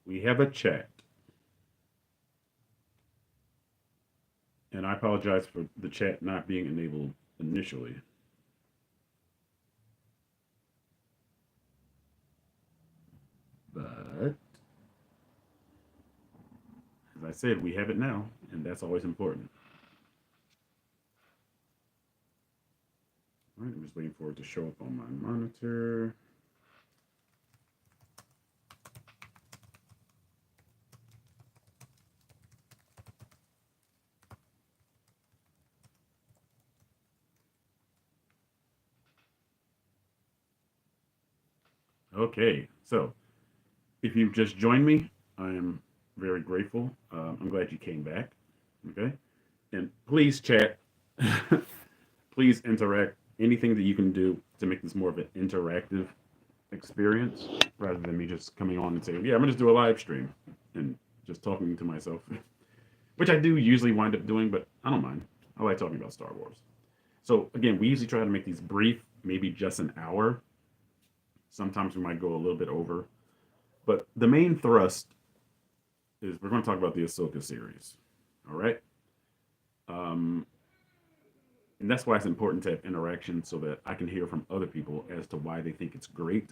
We have a chat. And I apologize for the chat not being enabled initially. But as I said, we have it now, and that's always important. All right, I'm just waiting for it to show up on my monitor. Okay, so if you've just joined me, I am very grateful. I'm glad you came back. Okay, and please chat. Please interact. Anything that you can do to make this more of an interactive experience rather than me just coming on and saying, "Yeah, I'm gonna just do a live stream," and just talking to myself, which I do usually wind up doing, but I don't mind. I like talking about Star Wars. So again, we usually try to make these brief, maybe just an hour. Sometimes we might go a little bit over, but the main thrust is we're going to talk about the Ahsoka series. All right. Um, and that's why it's important to have interaction so that I can hear from other people as to why they think it's great.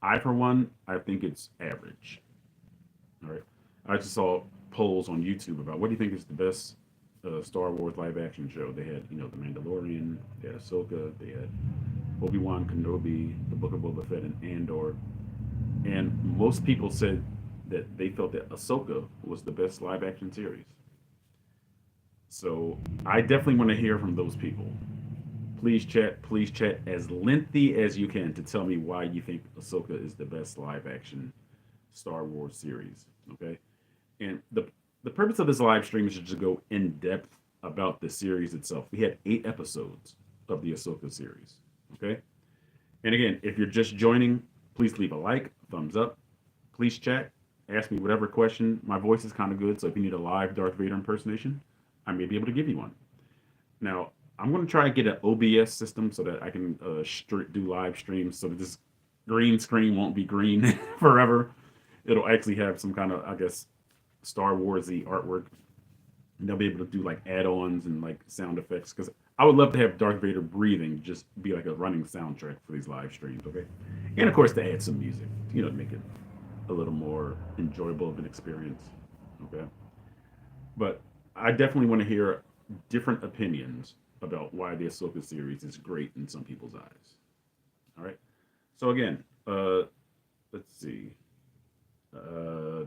I, for one, I think it's average. All right. I just saw polls on YouTube about what do you think is the best Star Wars live action show. They had, The Mandalorian, they had Ahsoka, they had Obi Wan Kenobi, The Book of Boba Fett, and Andor. And most people said that they felt that Ahsoka was the best live action series. So I definitely want to hear from those people. Please chat as lengthy as you can to tell me why you think Ahsoka is the best live action Star Wars series. Okay, and the purpose of this live stream is to go in depth about the series itself. We had 8 episodes of the Ahsoka series. Okay, and again, if you're just joining, please leave a like, thumbs up. Please chat, ask me whatever question. My voice is kind of good, so if you need a live Darth Vader impersonation, I may be able to give you one. Now, I'm going to try and get an OBS system so that I can do live streams so that this green screen won't be green forever. It'll actually have some kind of, I guess, Star Warsy artwork. And they'll be able to do like add-ons and like sound effects because I would love to have Darth Vader breathing just be like a running soundtrack for these live streams. Okay, and of course to add some music, to make it a little more enjoyable of an experience. Okay, but I definitely want to hear different opinions about why the Ahsoka series is great in some people's eyes. All right. So again, let's see. Uh,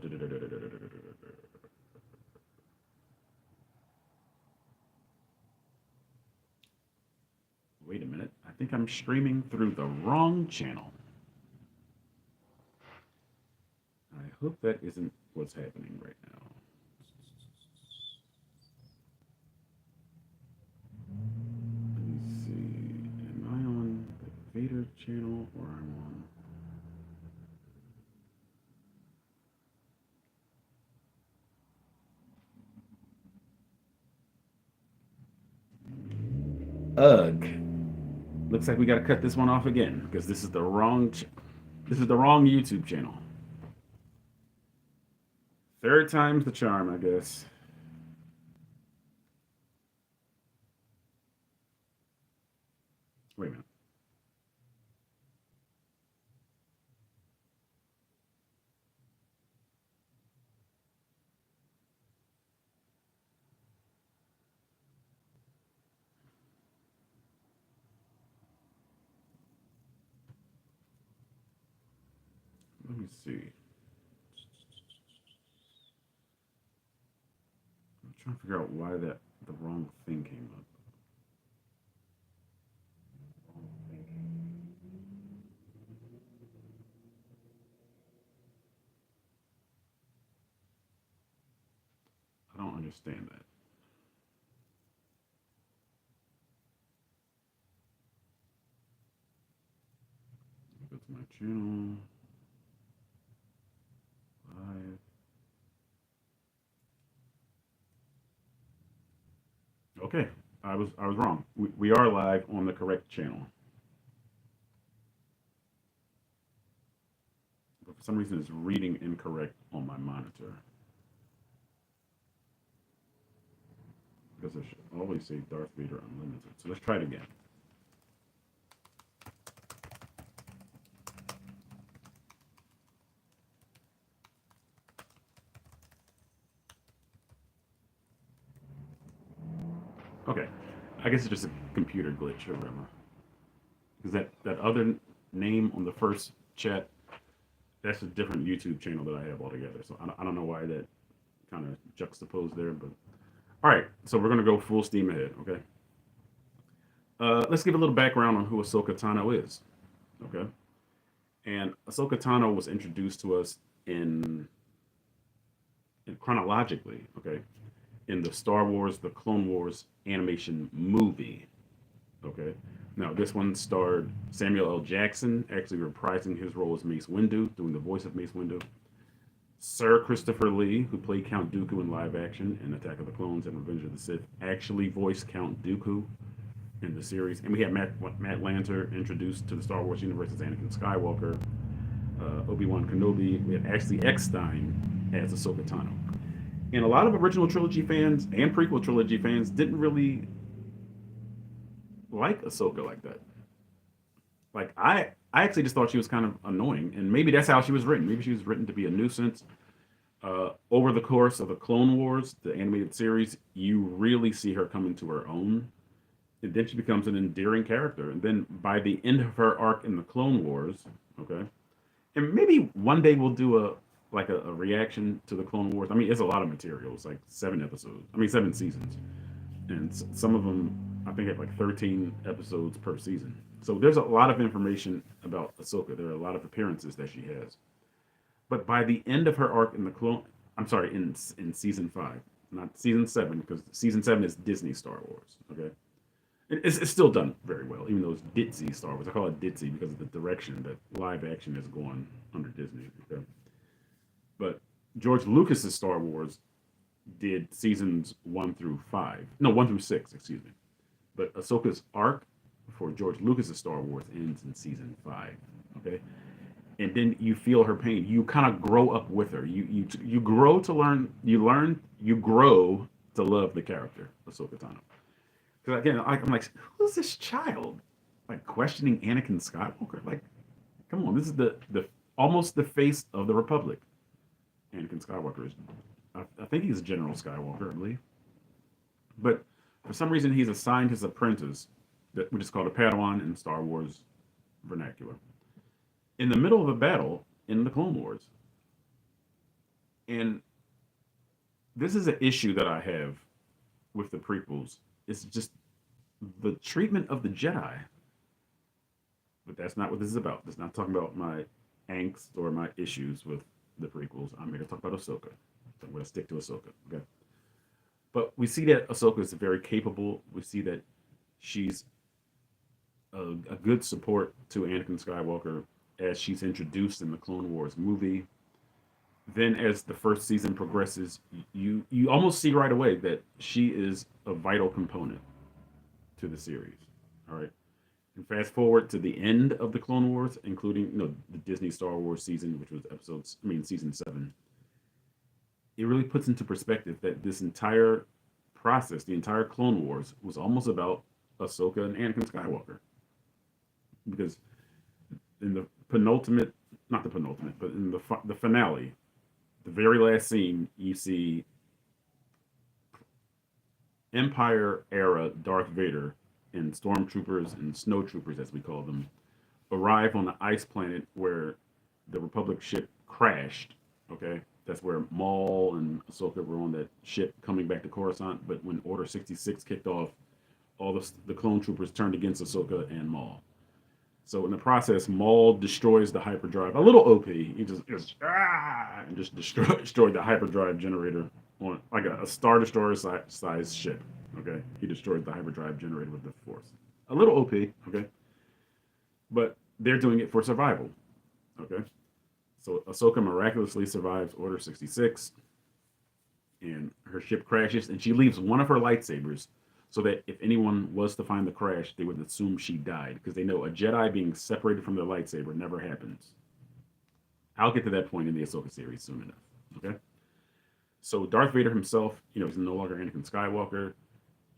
Wait a minute. I think I'm streaming through the wrong channel. I hope that isn't what's happening right now. Let me see. Am I on the Vader channel or I'm on? Ugh. Looks like we got to cut this one off again because this is the wrong. This is the wrong YouTube channel. Third time's the charm, I guess. Wait a minute. Let me see. I'm trying to figure out why the wrong thing came up. I don't understand that. Go to my channel. Live. Okay, I was wrong. We are live on the correct channel. But for For some reason, it's reading incorrect on my monitor because it should always say Darth Vader Unlimited. So let's try it again. Okay, I guess it's just a computer glitch or whatever. Because that other name on the first chat, that's a different YouTube channel that I have altogether. So I don't know why that kind of juxtaposed there, but all right. So we're gonna go full steam ahead. Okay. Let's give a little background on who Ahsoka Tano is. Okay. And Ahsoka Tano was introduced to us in, in chronologically. Okay. In the Star Wars, the Clone Wars animation movie. Okay. Now, this one starred Samuel L. Jackson, actually reprising his role as Mace Windu, doing the voice of Mace Windu. Sir Christopher Lee, who played Count Dooku in live action in Attack of the Clones and Revenge of the Sith, actually voiced Count Dooku in the series. And we had Matt Lanter introduced to the Star Wars universe as Anakin Skywalker, Obi-Wan Kenobi. We had Ashley Eckstein as Ahsoka Tano. And a lot of original trilogy fans and prequel trilogy fans didn't really like Ahsoka like that. Like I actually just thought she was kind of annoying, and maybe that's how she was written. Maybe she was written to be a nuisance. Over the course of the Clone Wars, the animated series, you really see her coming to her own, and then she becomes an endearing character. And then by the end of her arc in the Clone Wars, okay, and maybe one day we'll do a reaction to the Clone Wars. I mean, it's a lot of material. It's like 7 episodes. I mean, 7 seasons, and some of them I think have like 13 episodes per season. So there's a lot of information about Ahsoka. There are a lot of appearances that she has. But by the end of her arc in the clone, I'm sorry, in season 5, not season 7, because season 7 is Disney Star Wars. Okay, it's still done very well, even though it's ditzy Star Wars. I call it ditzy because of the direction that live action is going under Disney. Okay, but George Lucas's Star Wars did seasons 1 through 5, no 1 through 6, excuse me. But Ahsoka's arc for George Lucas's Star Wars ends in season 5. Okay, and then you feel her pain. You kind of grow up with her. You grow to learn. You grow to love the character Ahsoka Tano. Because again, I'm like, who's this child? Like questioning Anakin Skywalker. Like, come on, this is the almost the face of the Republic. Anakin Skywalker is. I think he's General Skywalker, I believe. But for some reason, he's assigned his apprentice, which is called a Padawan in Star Wars vernacular, in the middle of a battle in the Clone Wars. And this is an issue that I have with the prequels. It's just the treatment of the Jedi. But that's not what this is about. It's not talking about my angst or my issues with the prequels. I'm here to talk about Ahsoka. So I'm going to stick to Ahsoka. Okay. But we see that Ahsoka is very capable. We see that she's a good support to Anakin Skywalker as she's introduced in the Clone Wars movie. Then, as the first season progresses, you almost see right away that she is a vital component to the series. All right. And fast forward to the end of the Clone Wars, including the Disney Star Wars season, which was season 7. It really puts into perspective that this entire process, the entire Clone Wars, was almost about Ahsoka and Anakin Skywalker. Because in the penultimate, not the penultimate, but in the finale, the very last scene, you see Empire era Darth Vader and stormtroopers and snowtroopers, as we call them, arrive on the ice planet where the Republic ship crashed. Okay, that's where Maul and Ahsoka were on that ship coming back to Coruscant. But when Order 66 kicked off, all the clone troopers turned against Ahsoka and Maul. So in the process, Maul destroys the hyperdrive. A little OP. He just destroyed the hyperdrive generator on like a Star Destroyer size ship. Okay, he destroyed the hyperdrive generator with the Force. A little OP. Okay, but they're doing it for survival. Okay, so Ahsoka miraculously survives Order 66, and her ship crashes, and she leaves one of her lightsabers so that if anyone was to find the crash, they would assume she died because they know a Jedi being separated from their lightsaber never happens. I'll get to that point in the Ahsoka series soon enough. Okay. So Darth Vader himself, he's no longer Anakin Skywalker.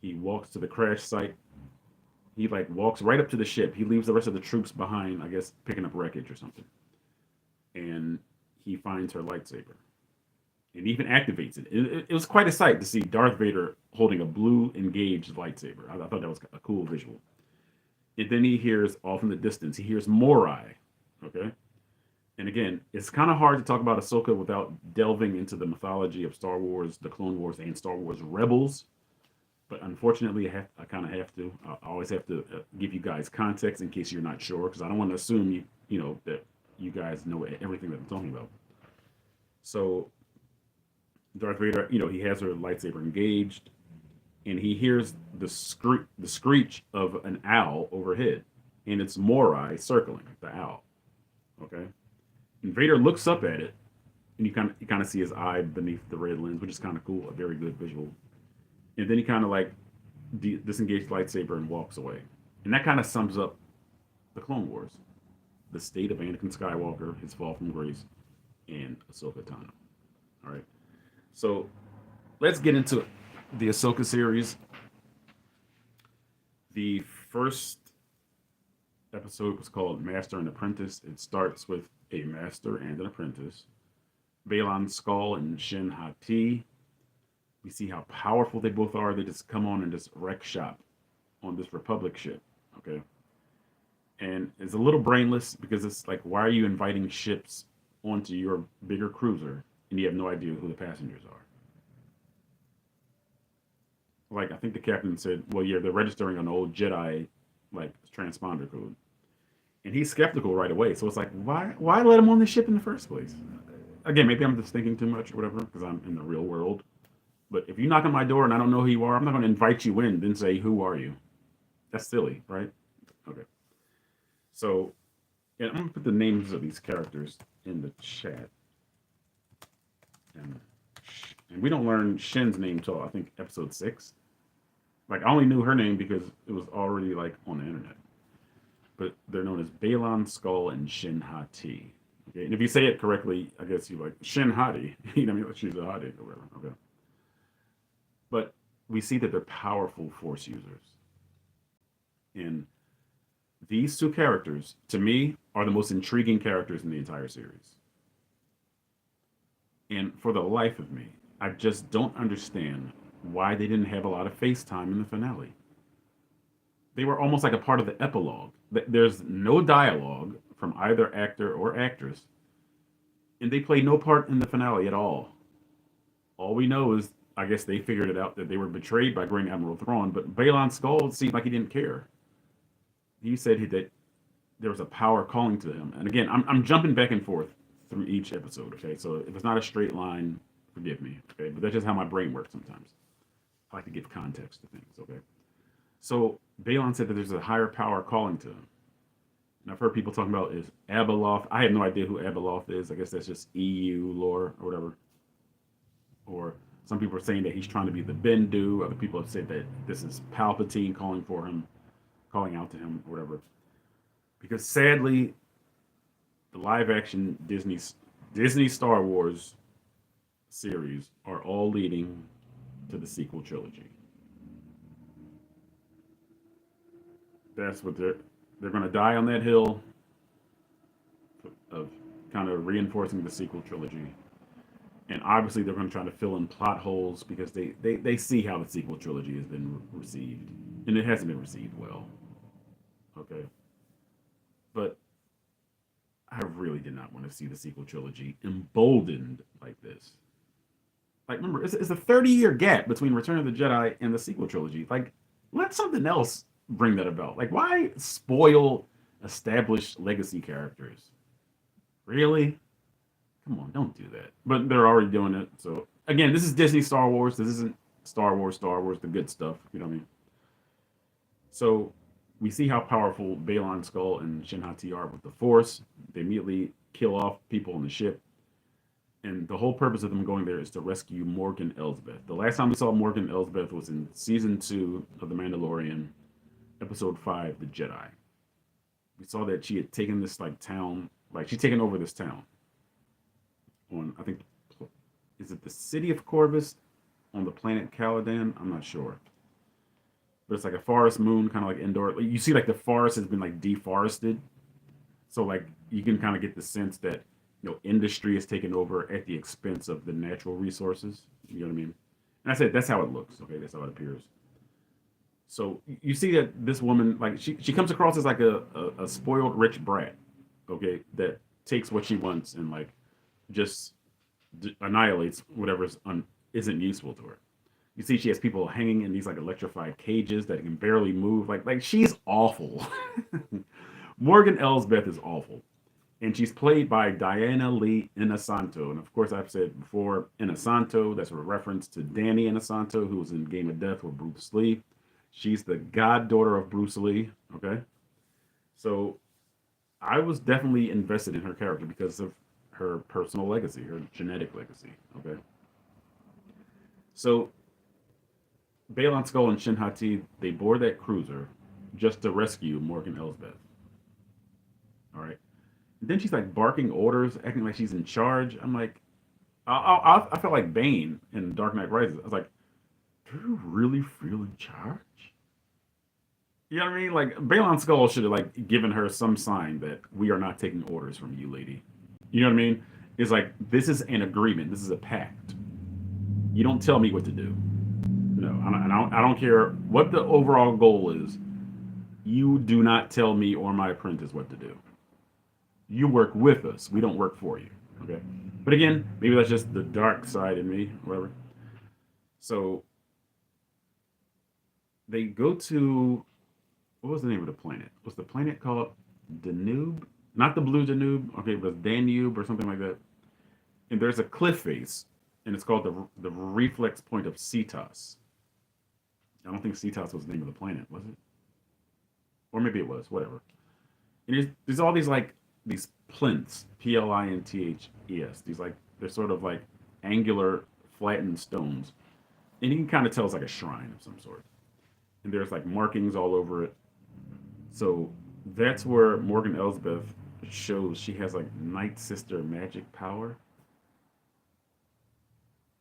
He walks to the crash site. He like walks right up to the ship. He leaves the rest of the troops behind, I guess, picking up wreckage or something. And he finds her lightsaber and even activates it. It was quite a sight to see Darth Vader holding a blue engaged lightsaber. I thought that was a cool visual. And then he hears off in the distance, he hears Morai. Okay. And again, it's kind of hard to talk about Ahsoka without delving into the mythology of Star Wars, the Clone Wars, and Star Wars Rebels. But unfortunately, I kind of have to. I always have to give you guys context in case you're not sure, because I don't want to assume that you guys know everything that I'm talking about. So Darth Vader, he has her lightsaber engaged, and he hears the screech of an owl overhead, and it's Morai circling the owl. Okay, and Vader looks up at it, and you kind of see his eye beneath the red lens, which is kind of cool, a very good visual. And then he kind of like disengages the lightsaber and walks away, and that kind of sums up the Clone Wars, the state of Anakin Skywalker, his fall from grace, and Ahsoka Tano. All right, so let's get into it. The Ahsoka series. The first episode was called Master and Apprentice. It starts with a master and an apprentice, Baylan Skoll and Shin Hati. We see how powerful they both are. They just come on and just wreck shop on this Republic ship. Okay. And it's a little brainless because it's like, why are you inviting ships onto your bigger cruiser and you have no idea who the passengers are? Like, I think the captain said, well, yeah, they're registering an old Jedi, like, transponder code. And he's skeptical right away. So it's like, why let him on the ship in the first place? Again, maybe I'm just thinking too much or whatever because I'm in the real world. But if you knock on my door and I don't know who you are, I'm not going to invite you in, then say, who are you? That's silly, right? Okay. So, yeah, I'm going to put the names of these characters in the chat. And we don't learn Shin's name till, I think, episode 6. Like, I only knew her name because it was already, like, on the internet. But they're known as Baylan Skoll and Shin Hati. Okay, and if you say it correctly, I guess you like Shin Hati. You know what I mean? She's a Hati or whatever. Okay. But we see that they're powerful Force users. And these two characters, to me, are the most intriguing characters in the entire series. And for the life of me, I just don't understand why they didn't have a lot of face time in the finale. They were almost like a part of the epilogue. There's no dialogue from either actor or actress, and they play no part in the finale at all. All we know is, I guess they figured it out that they were betrayed by Grand Admiral Thrawn, but Baylan Skoll seemed like he didn't care. He said that there was a power calling to him. And again, I'm jumping back and forth through each episode, okay? So if it's not a straight line, forgive me, okay? But that's just how my brain works sometimes. I like to give context to things, okay? So Baylan said that there's a higher power calling to him. And I've heard people talking about is Abeloth. I have no idea who Abeloth is. I guess that's just EU lore or whatever. Or some people are saying that he's trying to be the Bendu. Other people have said that this is Palpatine calling for him, calling out to him, or whatever. Because sadly, the live action Disney Star Wars series are all leading to the sequel trilogy. That's what they're going to die on that hill of kind of reinforcing the sequel trilogy. And obviously they're going to try to fill in plot holes because they see how the sequel trilogy has been received. And it hasn't been received well. Okay. But I really did not want to see the sequel trilogy emboldened like this. Like, remember, it's a 30-year gap between Return of the Jedi and the sequel trilogy. Like, let something else bring that about. Like, why spoil established legacy characters? Really? Come on, don't do that. But they're already doing it. So, again, this is Disney Star Wars. This isn't Star Wars, the good stuff. You know what I mean? So, we see how powerful Baylan Skoll and Shin Hati are with the Force. They immediately kill off people on the ship. And the whole purpose of them going there is to rescue Morgan Elsbeth. The last time we saw Morgan Elsbeth was in season 2 of The Mandalorian, episode 5, The Jedi. We saw that she had taken this like town, like she'd taken over this town. on, I think, is it the city of Corvus on the planet Caladan? I'm not sure. But it's like a forest moon, kind of like indoor. Like, you see, like the forest has been like deforested, so like you can kind of get the sense that industry is taken over at the expense of the natural resources. You know what I mean? And I said that's how it looks. Okay, that's how it appears. So you see that this woman, like she comes across as like a spoiled rich brat, okay, that takes what she wants and like just annihilates whatever isn't useful to her. You see, she has people hanging in these like electrified cages that can barely move. Like she's awful. Morgan Elsbeth is awful, and she's played by Diana Lee Inosanto. And of course, I've said before, Inosanto. That's a reference to Danny Inosanto, who was in Game of Death with Bruce Lee. She's the goddaughter of Bruce Lee. Okay, so I was definitely invested in her character because of her personal legacy, her genetic legacy. Okay, so Balon Skull and Shin Hati, they board that cruiser just to rescue Morgan Elsbeth. All right. And then she's like barking orders, acting like she's in charge. I'm like, I felt like Bane in Dark Knight Rises. I was like, do you really feel in charge? You know what I mean? Like Balon Skull should have like given her some sign that we are not taking orders from you, lady. You know what I mean? It's like this is an agreement. This is a pact. You don't tell me what to do. No, I don't care what the overall goal is. You do not tell me or my apprentice what to do. You work with us. We don't work for you. Okay. But again, maybe that's just the dark side in me, whatever. So they go to, what was the name of the planet? Was the planet called Danube? Not the blue Danube. Okay, it was Danube or something like that. And there's a cliff face, and it's called the reflex point of Cetos. I don't think Cetos was the name of the planet, was it? Or maybe it was, whatever. And there's all these like these plinths, Plinthes. These like they're sort of like angular, flattened stones, and you can kind of tell it's like a shrine of some sort. And there's like markings all over it. So that's where Morgan Elsbeth shows she has like Night Sister magic power.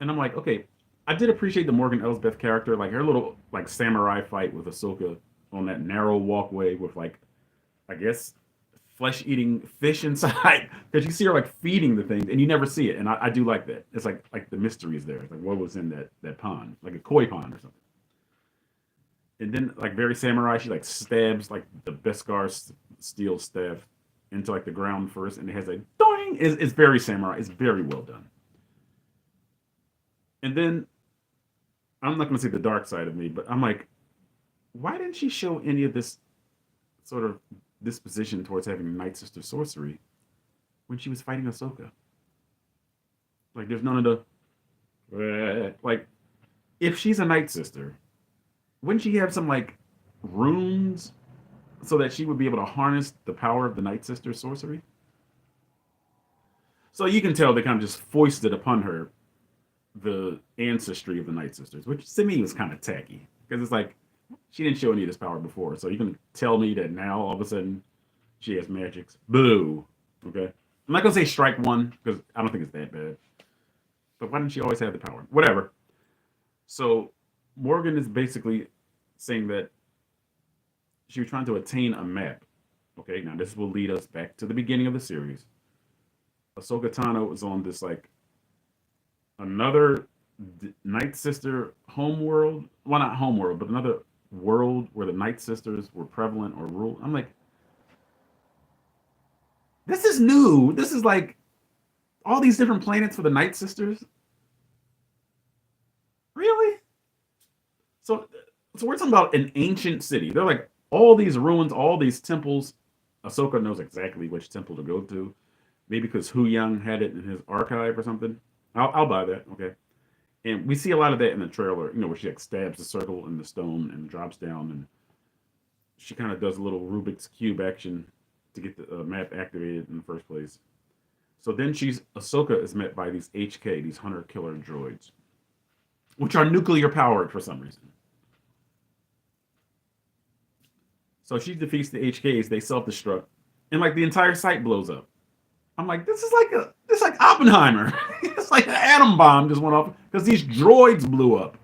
And I'm like, okay, I did appreciate the Morgan Elsbeth character, like her little like samurai fight with Ahsoka on that narrow walkway with like, I guess, flesh-eating fish inside. Because you see her like feeding the things, and you never see it. And I do like that. It's like the mystery is there. It's like what was in that pond, like a koi pond or something. And then like very samurai, she like stabs like the Beskar steel staff into like the ground first, and it has a doing. It's very samurai. It's very well done. And then I'm not going to say the dark side of me, but I'm like, why didn't she show any of this sort of disposition towards having Night Sister sorcery when she was fighting Ahsoka? Like, there's none of the like. If she's a Night Sister, wouldn't she have some like runes so that she would be able to harness the power of the Night Sister sorcery? So you can tell they kind of just foisted upon her the ancestry of the Night Sisters, which to me was kind of tacky because it's like she didn't show any of this power before. So you can tell me that now all of a sudden she has magics. Boo. Okay. I'm not gonna say strike one because I don't think it's that bad. But why didn't she always have the power? Whatever. So Morgan is basically saying that she was trying to attain a map. Okay, now this will lead us back to the beginning of the series. Ahsoka Tano was on this like another Night Sister homeworld. Well, not homeworld, but another world where the Night Sisters were prevalent or ruled. I'm like, this is new. This is like all these different planets for the Night Sisters. Really? So, so we're talking about an ancient city. They're like all these ruins, all these temples. Ahsoka knows exactly which temple to go to. Maybe because Hu Yang had it in his archive or something. I'll buy that. Okay. And we see a lot of that in the trailer, where she like stabs the circle in the stone and drops down, and she kind of does a little Rubik's Cube action to get the map activated in the first place. So then Ahsoka is met by these HK, these hunter killer droids, which are nuclear powered for some reason. So she defeats the HKs, they self destruct, and like the entire site blows up. I'm like, this is like Oppenheimer. It's like an atom bomb just went off because these droids blew up.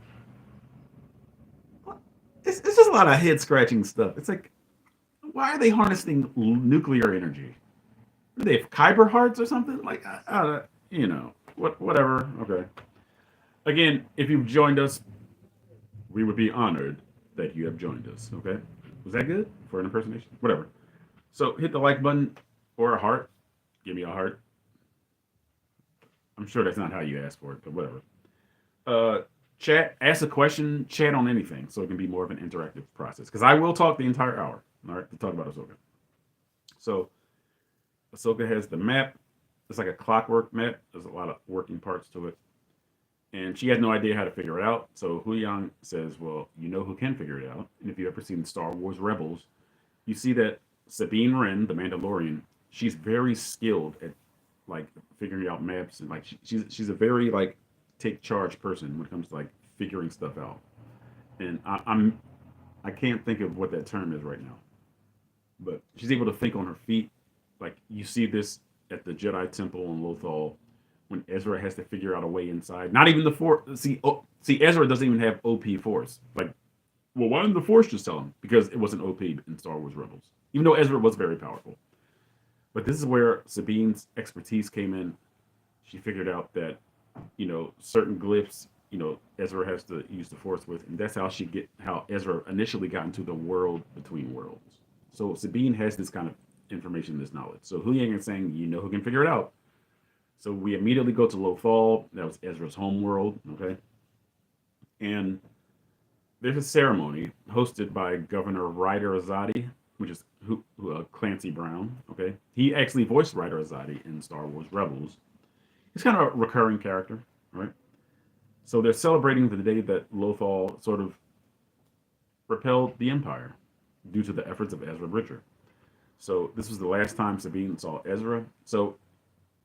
It's just a lot of head scratching stuff. It's like, why are they harnessing nuclear energy? Do they have Kyber hearts or something? Like, whatever. Okay. Again, if you've joined us, we would be honored that you have joined us. Okay. Was that good for an impersonation? Whatever. So hit the like button or a heart. Give me a heart. I'm sure that's not how you ask for it, but whatever. Uh, Chat, ask a question, chat on anything, so it can be more of an interactive process. Because I will talk the entire hour, all right, to talk about Ahsoka. So Ahsoka has the map. It's like a clockwork map. There's a lot of working parts to it, and she has no idea how to figure it out. So Hu Yang says, "Well, you know who can figure it out, and if you've ever seen Star Wars Rebels, you see that Sabine Wren, the Mandalorian, she's very skilled at like figuring out maps and like she's a very like take charge person when it comes to like figuring stuff out. And I can't think of what that term is right now, but she's able to think on her feet. Like you see this at the Jedi Temple in Lothal when Ezra has to figure out a way inside. Not even the Force. See, Ezra doesn't even have OP Force. Like, well, why didn't the Force just tell him? Because it wasn't OP in Star Wars Rebels, even though Ezra was very powerful. But this is where Sabine's expertise came in. She figured out that, certain glyphs, Ezra has to use the Force with, and that's how Ezra initially got into the world between worlds. So Sabine has this kind of information, this knowledge. So Hu Yang is saying, who can figure it out. So we immediately go to Lothal. That was Ezra's home world, okay? And there's a ceremony hosted by Governor Ryder Azadi, which is Clancy Brown. Okay, he actually voiced Ryder Azadi in Star Wars Rebels. He's kind of a recurring character, right? So they're celebrating the day that Lothal sort of repelled the Empire due to the efforts of Ezra Bridger. So this was the last time Sabine saw Ezra. So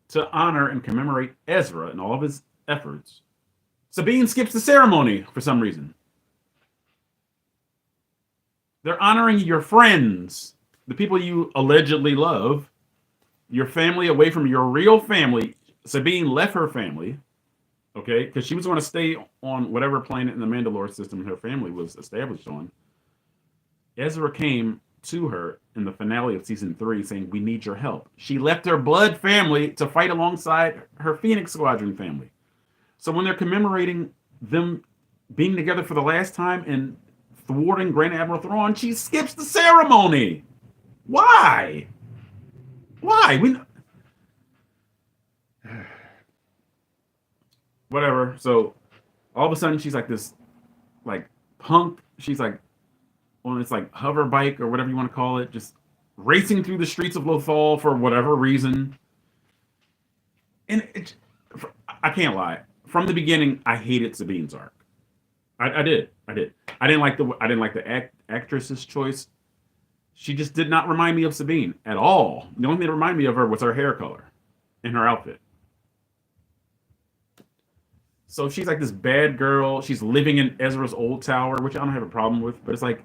to honor and commemorate Ezra and all of his efforts, Sabine skips the ceremony for some reason. They're honoring your friends, the people you allegedly love, your family away from your real family. Sabine left her family, okay, because she was going to stay on whatever planet in the Mandalore system her family was established on. Ezra came to her in the finale of season 3 saying, "We need your help." She left her blood family to fight alongside her Phoenix Squadron family. So when they're commemorating them being together for the last time and thwarting Grand Admiral Thrawn, she skips the ceremony. Why? Why? Whatever. So all of a sudden she's like this like punk. She's like on this like hover bike or whatever you want to call it, just racing through the streets of Lothal for whatever reason. And I can't lie. From the beginning, I hated Sabine's arc. I did. I didn't like the actress's choice. She just did not remind me of Sabine at all. The only thing that reminded me of her was her hair color and her outfit. So she's like this bad girl. She's living in Ezra's old tower, which I don't have a problem with. But it's like,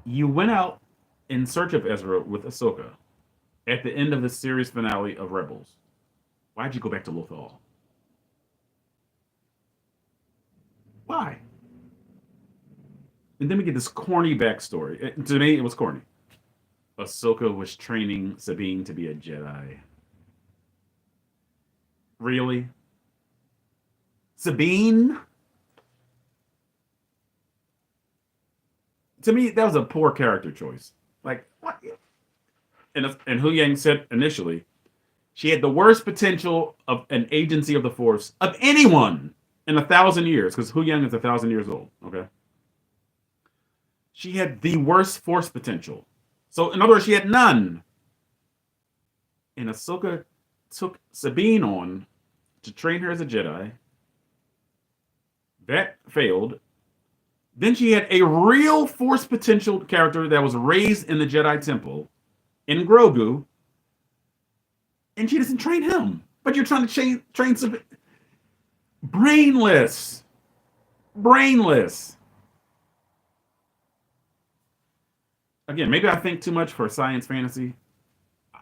you went out in search of Ezra with Ahsoka at the end of the series finale of Rebels. Why'd you go back to Lothal? Why? And then we get this corny backstory. To me, it was corny. Ahsoka was training Sabine to be a Jedi. Really? Sabine? To me, that was a poor character choice. Like, what? And Hu Yang said initially, she had the worst potential of an agency of the Force of anyone in 1,000 years, because Hu Yang is 1,000 years old, okay? She had the worst Force potential. So, in other words, she had none. And Ahsoka took Sabine on to train her as a Jedi. That failed. Then she had a real Force potential character that was raised in the Jedi Temple, in Grogu, and she doesn't train him. But you're trying to train Sabine. Brainless. Brainless. Again, maybe I think too much for science fantasy.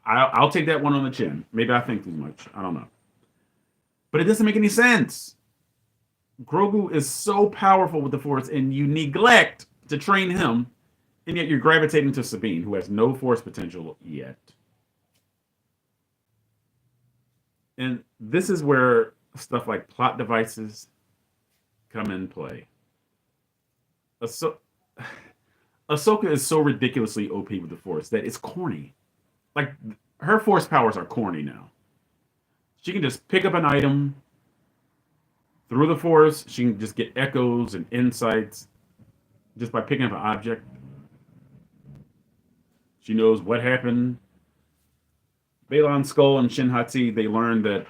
I'll take that one on the chin. Maybe I think too much. I don't know. But it doesn't make any sense. Grogu is so powerful with the Force, and you neglect to train him, and yet you're gravitating to Sabine, who has no Force potential yet. And this is where stuff like plot devices come in play. Ahso- Ahsoka is so ridiculously OP with the Force that it's corny. Like, her Force powers are corny now. She can just pick up an item through the Force. She can just get echoes and insights just by picking up an object. She knows what happened. Baylan Skull and Shin Hati, they learned that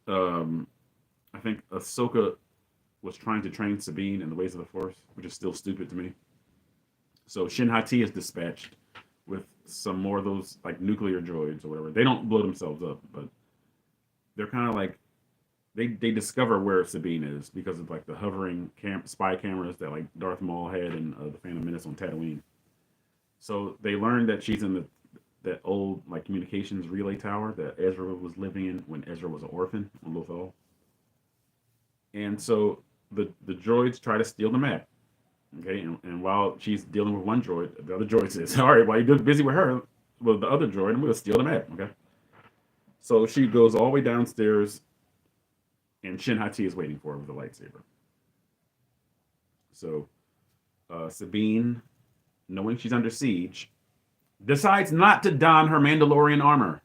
I think Ahsoka was trying to train Sabine in the ways of the Force, which is still stupid to me. So Shin Hati is dispatched with some more of those like nuclear droids or whatever. They don't blow themselves up, but they're kind of like they discover where Sabine is because of like the hovering spy cameras that like Darth Maul had in the Phantom Menace on Tatooine. So they learned that she's in that old like communications relay tower that Ezra was living in when Ezra was an orphan on Lothal. And so the droids try to steal the map. Okay, and while she's dealing with one droid, the other droid says, "All right, while you're busy with her, with the other droid, I'm going to steal the map." Okay, so she goes all the way downstairs, and Shin Hati is waiting for her with a lightsaber. So Sabine, knowing she's under siege, decides not to don her Mandalorian armor.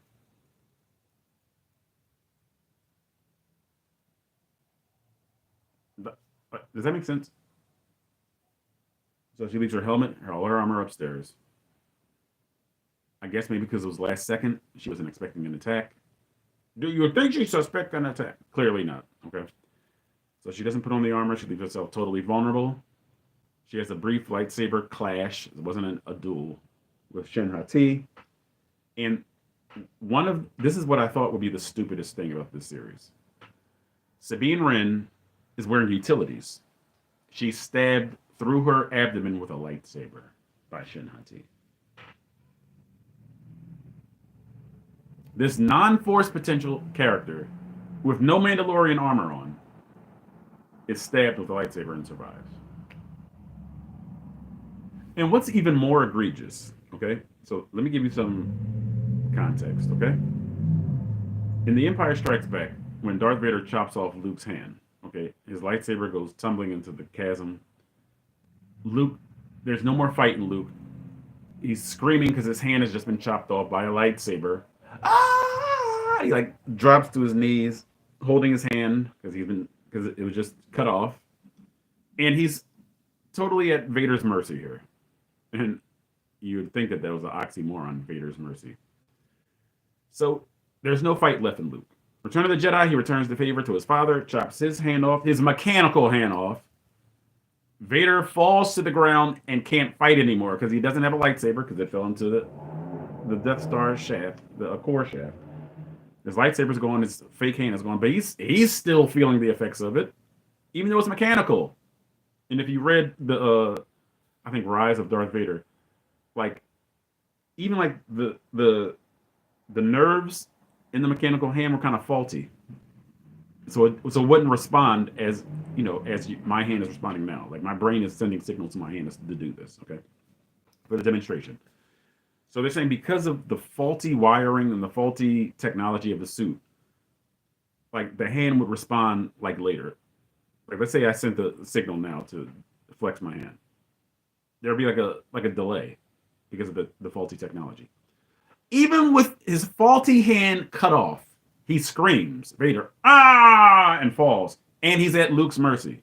Does that make sense? So she leaves her helmet, all her armor upstairs. I guess maybe because it was last second, she wasn't expecting an attack. Do you think she suspects an attack? Clearly not. Okay. So she doesn't put on the armor. She leaves herself totally vulnerable. She has a brief lightsaber clash. It wasn't a duel with Shin Hati. And this is what I thought would be the stupidest thing about this series. Sabine Wren is wearing utilities. She's stabbed through her abdomen with a lightsaber by Shin Hati. This non-Force potential character with no Mandalorian armor on is stabbed with a lightsaber and survives. And what's even more egregious, okay? So let me give you some context, okay? In The Empire Strikes Back, when Darth Vader chops off Luke's hand, okay, his lightsaber goes tumbling into the chasm. Luke, there's no more fighting Luke. He's screaming because his hand has just been chopped off by a lightsaber. Ah! He like drops to his knees, holding his hand because it was just cut off, and he's totally at Vader's mercy here. And you'd think that was an oxymoron, Vader's mercy. So there's no fight left in Luke. Return of the Jedi, he returns the favor to his father, chops his hand off, his mechanical hand off. Vader falls to the ground and can't fight anymore because he doesn't have a lightsaber because it fell into the Death Star shaft, the core shaft. His lightsaber's gone, his fake hand is gone, but he's still feeling the effects of it, even though it's mechanical. And if you read I think Rise of Darth Vader, like even like the nerves in the mechanical hand were kind of faulty, so it wouldn't respond as my hand is responding now. Like my brain is sending signals to my hand to do this. Okay, for the demonstration. So they're saying because of the faulty wiring and the faulty technology of the suit, like the hand would respond like later. Like let's say I sent the signal now to flex my hand, there'd be like a delay because of the faulty technology. Even with his faulty hand cut off, he screams, Vader, ah, and falls. And he's at Luke's mercy.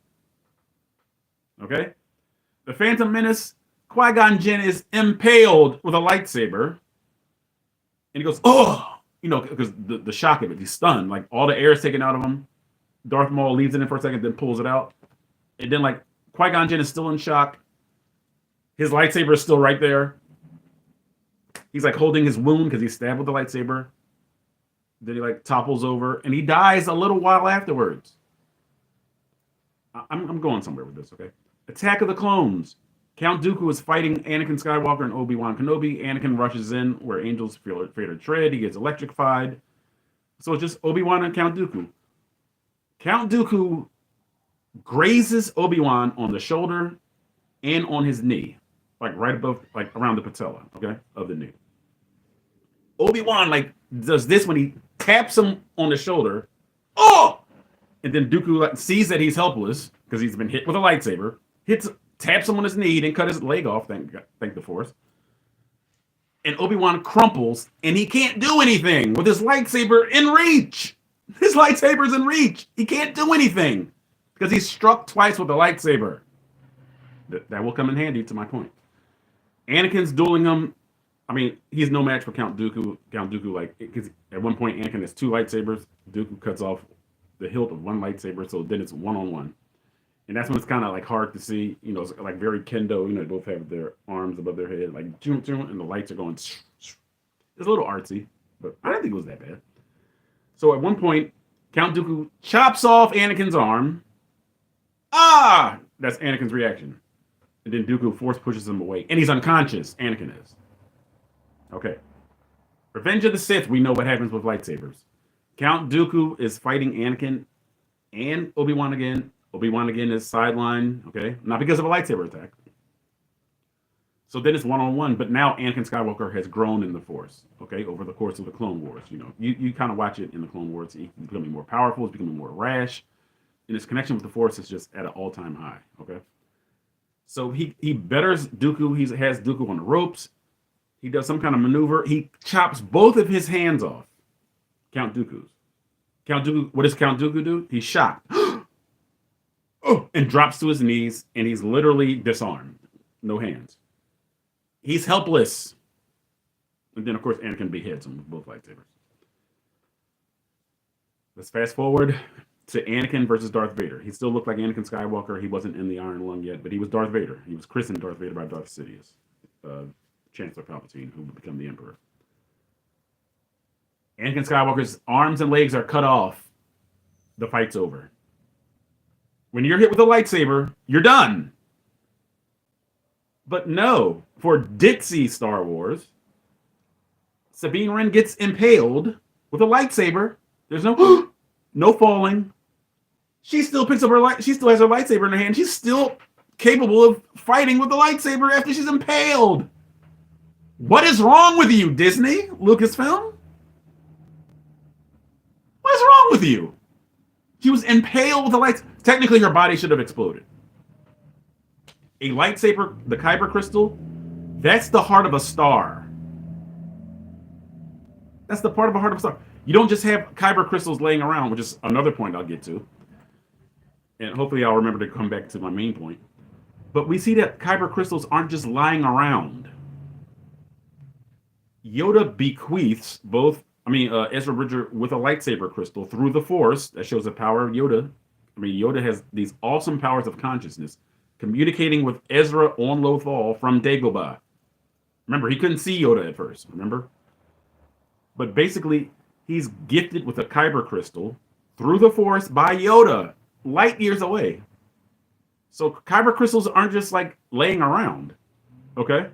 Okay? The Phantom Menace, Qui-Gon Jinn is impaled with a lightsaber. And he goes, oh, because the shock of it, he's stunned. Like all the air is taken out of him. Darth Maul leaves it in for a second, then pulls it out. And then like Qui-Gon Jinn is still in shock. His lightsaber is still right there. He's like holding his wound because he's stabbed with the lightsaber. Then he like topples over and he dies a little while afterwards. I'm going somewhere with this, okay? Attack of the Clones. Count Dooku is fighting Anakin Skywalker and Obi-Wan Kenobi. Anakin rushes in where angels feel afraid of tread. He gets electrified. So it's just Obi-Wan and Count Dooku. Count Dooku grazes Obi-Wan on the shoulder and on his knee, like right above, like around the patella, okay, of the knee. Obi-Wan like does this when he taps him on the shoulder. Oh! And then Dooku like, sees that he's helpless because he's been hit with a lightsaber. Taps him on his knee, then cut his leg off. Thank the Force. And Obi-Wan crumples, and he can't do anything with his lightsaber in reach. His lightsaber's in reach. He can't do anything because he's struck twice with a lightsaber. That will come in handy, to my point. Anakin's dueling him. I mean, he's no match for Count Dooku. Count Dooku, like, because at one point Anakin has two lightsabers. Dooku cuts off the hilt of one lightsaber, so then it's one-on-one. And that's when it's kind of like hard to see, you know, it's like very kendo. You know, they both have their arms above their head, like, and the lights are going. It's a little artsy, but I didn't think it was that bad. So at one point, Count Dooku chops off Anakin's arm. Ah! That's Anakin's reaction. And then Dooku force pushes him away. And he's unconscious. Anakin is. Okay. Revenge of the Sith, we know what happens with lightsabers. Count Dooku is fighting Anakin and Obi-Wan again. Obi-Wan again is sidelined, okay? Not because of a lightsaber attack. So then it's one-on-one, but now Anakin Skywalker has grown in the Force, okay, over the course of the Clone Wars. You know, you kind of watch it in the Clone Wars. He's becoming more powerful. He's becoming more rash. And his connection with the Force is just at an all-time high, okay? So he betters Dooku. He has Dooku on the ropes. He does some kind of maneuver. He chops both of his hands off. Count Dooku's. Count Dooku, what does Count Dooku do? He's shocked. Oh, and drops to his knees, and he's literally disarmed. No hands. He's helpless. And then, of course, Anakin beheads him with both lightsabers. Let's fast forward to Anakin versus Darth Vader. He still looked like Anakin Skywalker. He wasn't in the Iron Lung yet, but he was Darth Vader. He was christened Darth Vader by Darth Sidious, Chancellor Palpatine, who would become the Emperor. Anakin Skywalker's arms and legs are cut off. The fight's over. When you're hit with a lightsaber, you're done. But no, for Dixie Star Wars, Sabine Wren gets impaled with a lightsaber. There's no no falling. She still picks up she still has her lightsaber in her hand. She's still capable of fighting with the lightsaber after she's impaled. What is wrong with you, Disney? Lucasfilm? What is wrong with you? She was impaled with a lightsaber. Technically, her body should have exploded. A lightsaber, the Kyber crystal, that's the heart of a star. That's the part of a heart of a star. You don't just have Kyber crystals laying around, which is another point I'll get to. And hopefully I'll remember to come back to my main point. But we see that Kyber crystals aren't just lying around. Yoda bequeaths Ezra Bridger with a lightsaber crystal through the Force. That shows the power of Yoda. Yoda has these awesome powers of consciousness, communicating with Ezra on Lothal from Dagobah. Remember, he couldn't see Yoda at first, remember? But basically, he's gifted with a Kyber crystal through the Force by Yoda, light years away. So Kyber crystals aren't just like laying around, okay?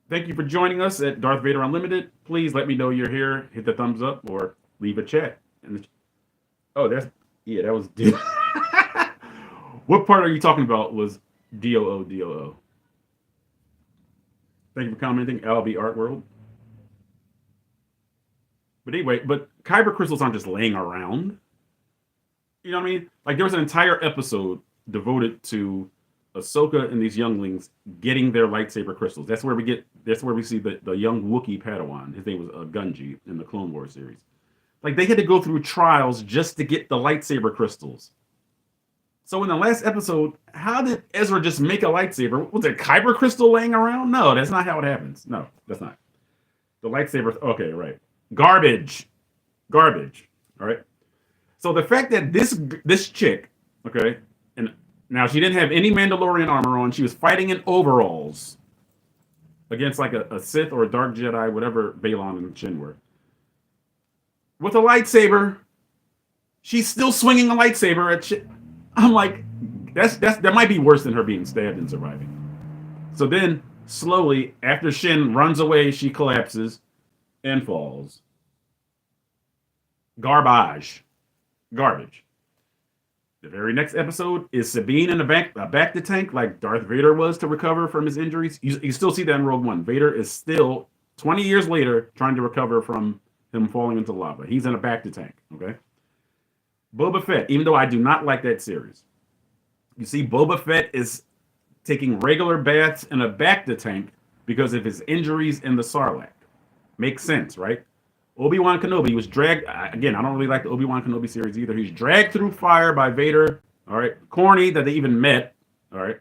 Thank you for joining us at Darth Vader Unlimited. Please let me know you're here. Hit the thumbs up or leave a chat. That was What part are you talking about was DOO? Thank you for commenting, LB Art World. But anyway, Kyber crystals aren't just laying around. You know what I mean? Like, there was an entire episode devoted to Ahsoka and these younglings getting their lightsaber crystals. That's where we see the young Wookiee Padawan. His name was Gunji in the Clone Wars series. Like, they had to go through trials just to get the lightsaber crystals. So in the last episode, how did Ezra just make a lightsaber? Was it Kyber crystal laying around? No, that's not how it happens. No, that's not. The lightsaber, okay, right. Garbage. All right. So the fact that this chick, okay, and now she didn't have any Mandalorian armor on. She was fighting in overalls against like a Sith or a Dark Jedi, whatever Balon and Shin were. With a lightsaber, she's still swinging a lightsaber at shit. I'm like, That might be worse than her being stabbed and surviving. So then, slowly, after Shin runs away, she collapses and falls. Garbage. The very next episode is Sabine in a back to tank like Darth Vader was to recover from his injuries. You still see that in Rogue One. Vader is still 20 years later trying to recover from him falling into lava. He's in a back to tank. Okay. Boba Fett, even though I do not like that series, you see Boba Fett is taking regular baths in a back to tank because of his injuries in the Sarlacc. Makes sense, right? Obi-Wan Kenobi was dragged. Again, I don't really like the Obi-Wan Kenobi series either. He's dragged through fire by Vader. All right. Corny that they even met. All right.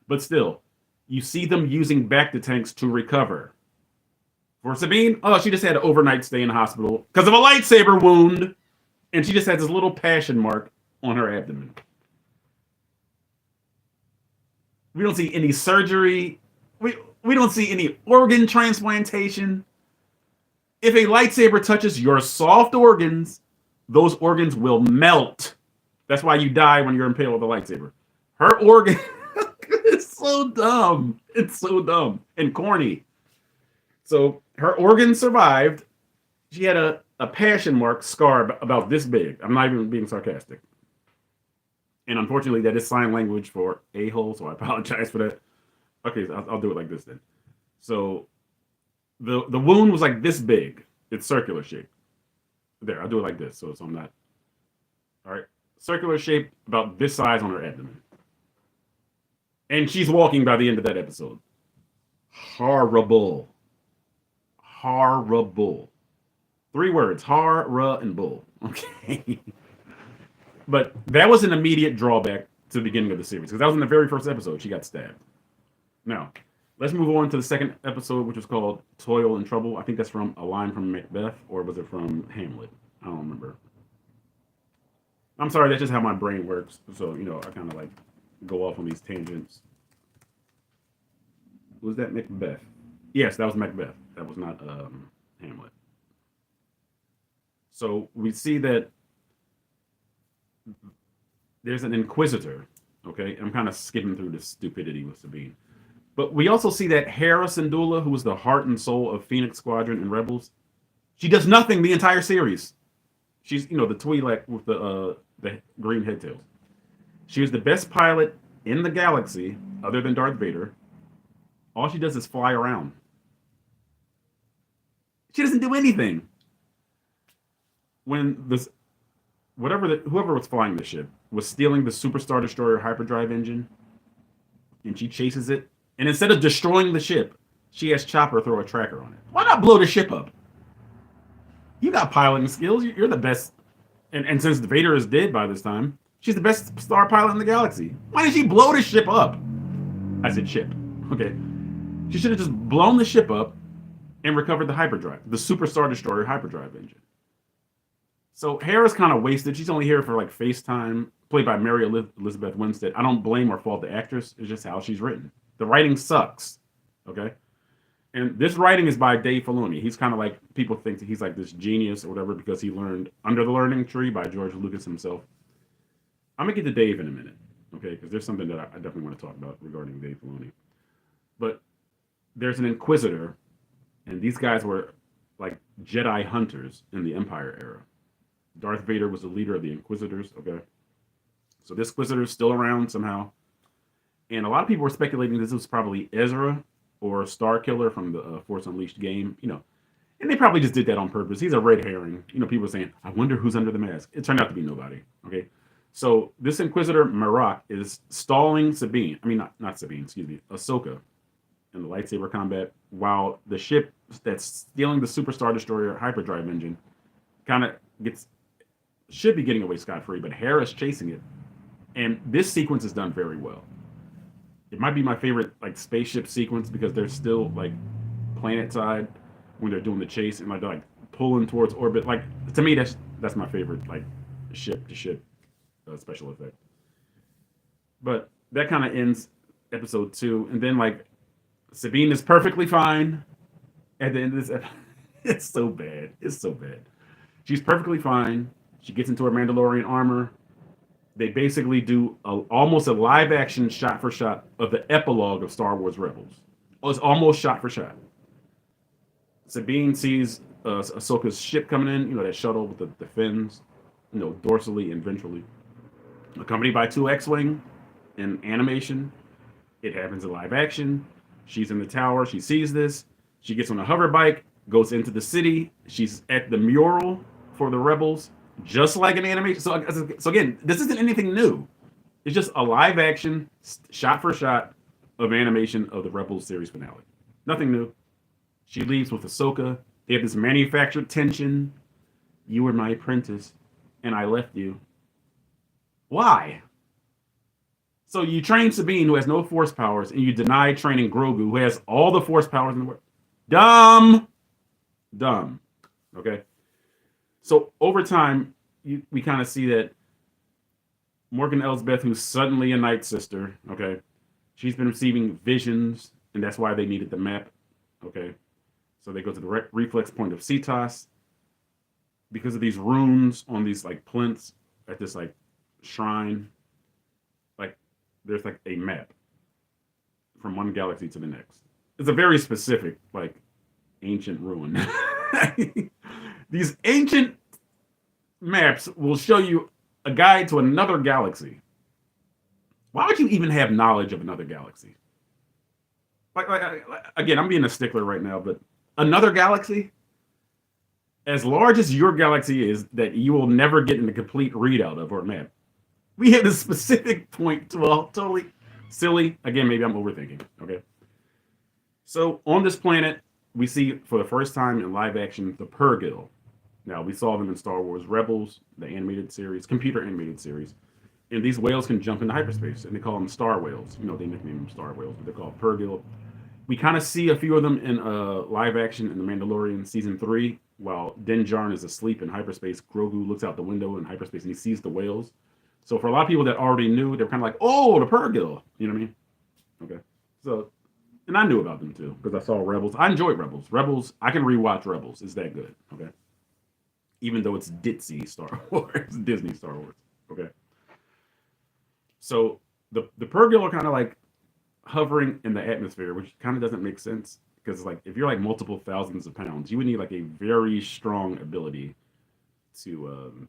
But still, you see them using back to tanks to recover. For Sabine, oh, she just had an overnight stay in the hospital because of a lightsaber wound. And she just has this little passion mark on her abdomen. We don't see any surgery. We don't see any organ transplantation. If a lightsaber touches your soft organs, those organs will melt. That's why you die when you're impaled with a lightsaber. Her organ is so dumb. It's so dumb and corny. So her organs survived. She had a passion mark scar about this big. I'm not even being sarcastic. And unfortunately, that is sign language for a-hole, so I apologize for that. Okay, so I'll do it like this then. So the wound was like this big. It's circular shape. There, I'll do it like this, so I'm not. All right, circular shape, about this size on her abdomen. And she's walking by the end of that episode. Horrible. 3 words, horror and bull. Okay. But that was an immediate drawback to the beginning of the series, because that was in the very first episode. She got stabbed. Now, let's move on to the second episode, which was called Toil and Trouble. I think that's from a line from Macbeth, or was it from Hamlet? I don't remember. I'm sorry, that's just how my brain works. So, I kind of like go off on these tangents. Was that Macbeth? Yes, that was Macbeth. That was not Hamlet. So we see that there's an inquisitor. Okay, I'm kind of skipping through the stupidity with Sabine. But we also see that Hera Syndulla, who was the heart and soul of Phoenix Squadron and Rebels, she does nothing the entire series. She's, the Twi'lek with the green headtails. She was the best pilot in the galaxy, other than Darth Vader. All she does is fly around. She doesn't do anything. When whoever was flying the ship was stealing the Superstar Destroyer hyperdrive engine, and she chases it, and instead of destroying the ship, she has Chopper throw a tracker on it. Why not blow the ship up? You got piloting skills. You're the best. And since Vader is dead by this time, she's the best star pilot in the galaxy. Why did she blow the ship up? I said ship. Okay. She should have just blown the ship up and recovered the hyperdrive, the Superstar Destroyer hyperdrive engine. So Hera's kind of wasted. She's only here for like FaceTime, played by Mary Elizabeth Winstead. I don't blame or fault the actress. It's just how she's written. The writing sucks. Okay? And this writing is by Dave Filoni. He's kind of like, people think that he's like this genius or whatever because he learned Under the Learning Tree by George Lucas himself. I'm going to get to Dave in a minute. Okay? Because there's something that I definitely want to talk about regarding Dave Filoni. But there's an Inquisitor, and these guys were like Jedi hunters in the Empire era. Darth Vader was the leader of the Inquisitors, okay? So this Inquisitor is still around somehow. And a lot of people were speculating this was probably Ezra or Starkiller from the Force Unleashed game, And they probably just did that on purpose. He's a red herring. People were saying, I wonder who's under the mask. It turned out to be nobody, okay? So this Inquisitor, Marok, is stalling Sabine. I mean, not Sabine, excuse me, Ahsoka in the lightsaber combat, while the ship that's stealing the Superstar Destroyer hyperdrive engine kind of should be getting away scot-free, but Hera's chasing it. And this sequence is done very well. It might be my favorite like spaceship sequence because they're still like planet side when they're doing the chase and they're like pulling towards orbit. Like, to me, that's my favorite like ship to ship special effect. But that kind of ends episode 2, and then like Sabine is perfectly fine at the end of this episode. It's so bad. She's perfectly fine. She gets into her Mandalorian armor. They basically do almost a live action shot for shot of the epilogue of Star Wars Rebels. Oh, it's almost shot for shot. Sabine sees Ahsoka's ship coming in, that shuttle with the fins, dorsally and ventrally, accompanied by two X-wing in animation. It happens in live action. She's in the tower. She sees this. She gets on a hover bike, goes into the city. She's at the mural for the rebels, just like an animation. So again, this isn't anything new. It's just a live action, shot for shot of animation of the Rebels series finale. Nothing new. She leaves with Ahsoka. They have this manufactured tension. You were my apprentice, and I left you. Why? So you train Sabine, who has no force powers, and you deny training Grogu, who has all the force powers in the world. Dumb. Dumb. Okay? So over time, we kind of see that Morgan Elsbeth, who's suddenly a Night Sister, okay, she's been receiving visions, and that's why they needed the map, okay? So they go to the reflex point of Cetos. Because of these runes on these, like, plinths at this, like, shrine, like, there's, like, a map from one galaxy to the next. It's a very specific, like, ancient ruin. These ancient maps will show you a guide to another galaxy. Why would you even have knowledge of another galaxy? Like again, I'm being a stickler right now, but another galaxy, as large as your galaxy is, that you will never get in a complete readout of or map. We have this specific point to a totally silly. Again, maybe I'm overthinking. Okay. So on this planet, we see for the first time in live action the Purrgil. Now, we saw them in Star Wars Rebels, the animated series, computer animated series. And these whales can jump into hyperspace, and they call them star whales. They nickname them star whales, but they're called Purrgil. We kind of see a few of them in live action in The Mandalorian Season 3, while Din Djarin is asleep in hyperspace. Grogu looks out the window in hyperspace, and he sees the whales. So for a lot of people that already knew, they're kind of like, oh, the Purrgil. You know what I mean? Okay. So, and I knew about them, too, because I saw Rebels. I enjoyed Rebels. Rebels, I can rewatch Rebels. It's that good, okay? Even though it's ditzy Star Wars, Disney Star Wars. Okay. So the Purrgil are kind of like hovering in the atmosphere, which kind of doesn't make sense because like if you're like multiple thousands of pounds, you would need like a very strong ability to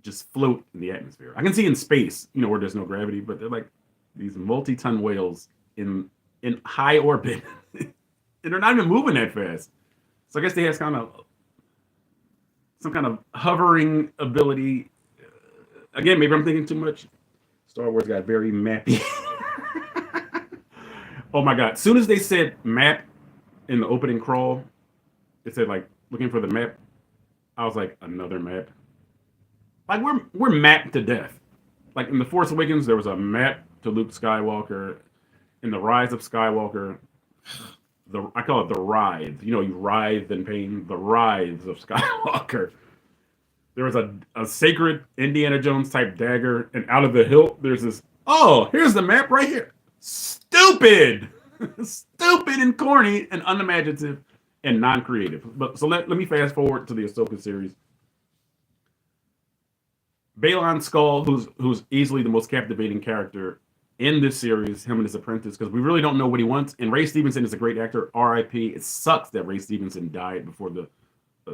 just float in the atmosphere. I can see in space, where there's no gravity, but they're like these multi-ton whales in high orbit, and they're not even moving that fast. So I guess they have some kind of hovering ability. Again, maybe I'm thinking too much. Star Wars got very mappy. Oh my God. As soon as they said map in the opening crawl, it said like looking for the map. I was like, another map. Like we're mapped to death. Like in The Force Awakens, there was a map to Luke Skywalker. In The Rise of Skywalker, I call it the writhe. You writhe in pain. The writhes of Skywalker. There was a sacred Indiana Jones type dagger, and out of the hilt, there's this. Oh, here's the map right here. Stupid, stupid and corny and unimaginative and non-creative. But so let me fast forward to the Ahsoka series. Baylan Skoll, who's easily the most captivating character in this series, him and his apprentice, because we really don't know what he wants. And Ray Stevenson is a great actor. R.I.P. It sucks that Ray Stevenson died before the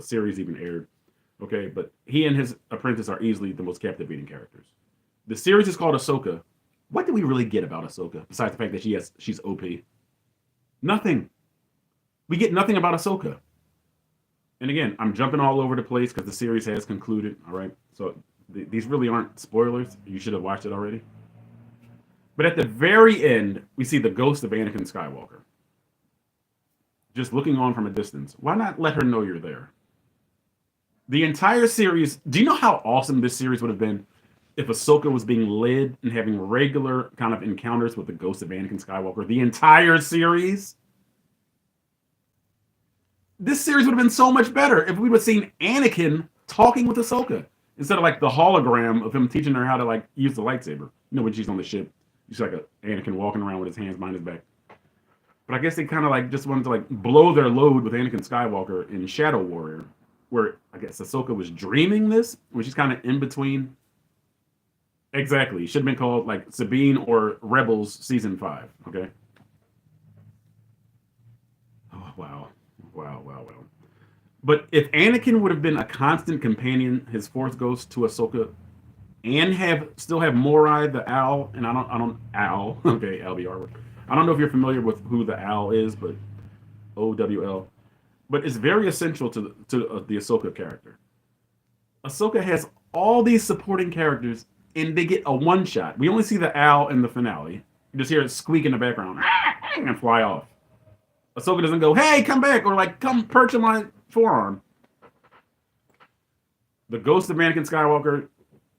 series even aired. Okay, but he and his apprentice are easily the most captivating characters. The series is called Ahsoka. What do we really get about Ahsoka besides the fact that she's OP? Nothing. We get nothing about Ahsoka. And again, I'm jumping all over the place because the series has concluded. All right, so these really aren't spoilers. You should have watched it already. But at the very end, we see the ghost of Anakin Skywalker. Just looking on from a distance. Why not let her know you're there? The entire series, do you know how awesome this series would have been if Ahsoka was being led and having regular kind of encounters with the ghost of Anakin Skywalker? The entire series? This series would have been so much better if we would have seen Anakin talking with Ahsoka instead of like the hologram of him teaching her how to like use the lightsaber. When she's on the ship, she's like a Anakin walking around with his hands behind his back. But I guess they kind of like just wanted to like blow their load with Anakin Skywalker in Shadow Warrior, where I guess Ahsoka was dreaming this, when she's kind of in between Exactly. Should have been called like Sabine or Rebels season 5. Okay. Oh wow, wow. But if Anakin would have been a constant companion, his Force ghost to Ahsoka, and have still have Morai the Owl, and I don't Owl. Okay, LBR. I don't know if you're familiar with who the Owl is, but OWL. But it's very essential to the Ahsoka character. Ahsoka has all these supporting characters, and they get a one shot. We only see the owl in the finale. You just hear it squeak in the background and fly off. Ahsoka doesn't go, "Hey, come back," or like, "Come perch on my forearm." The ghost of Anakin Skywalker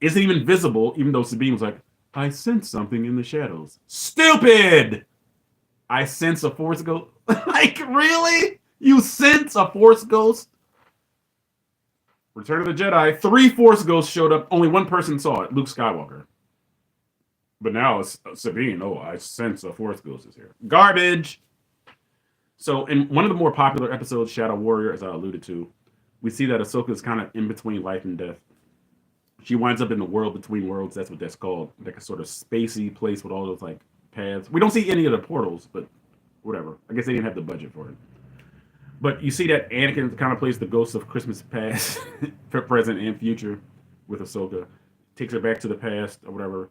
isn't even visible, even though Sabine was like, "I sense something in the shadows." Stupid! I sense a Force ghost. Like, really? You sense a Force ghost? Return of the Jedi, 3 Force ghosts showed up. Only one person saw it, Luke Skywalker. But now it's Sabine. Oh, I sense a Force ghost is here. Garbage! So in one of the more popular episodes, Shadow Warrior, as I alluded to, we see that Ahsoka is kind of in between life and death. She winds up in the world between worlds. That's what that's called. Like a sort of spacey place with all those like paths. We don't see any of the portals, but whatever. I guess they didn't have the budget for it. But you see that Anakin kind of plays the ghost of Christmas past, present, and future with Ahsoka. Takes her back to the past or whatever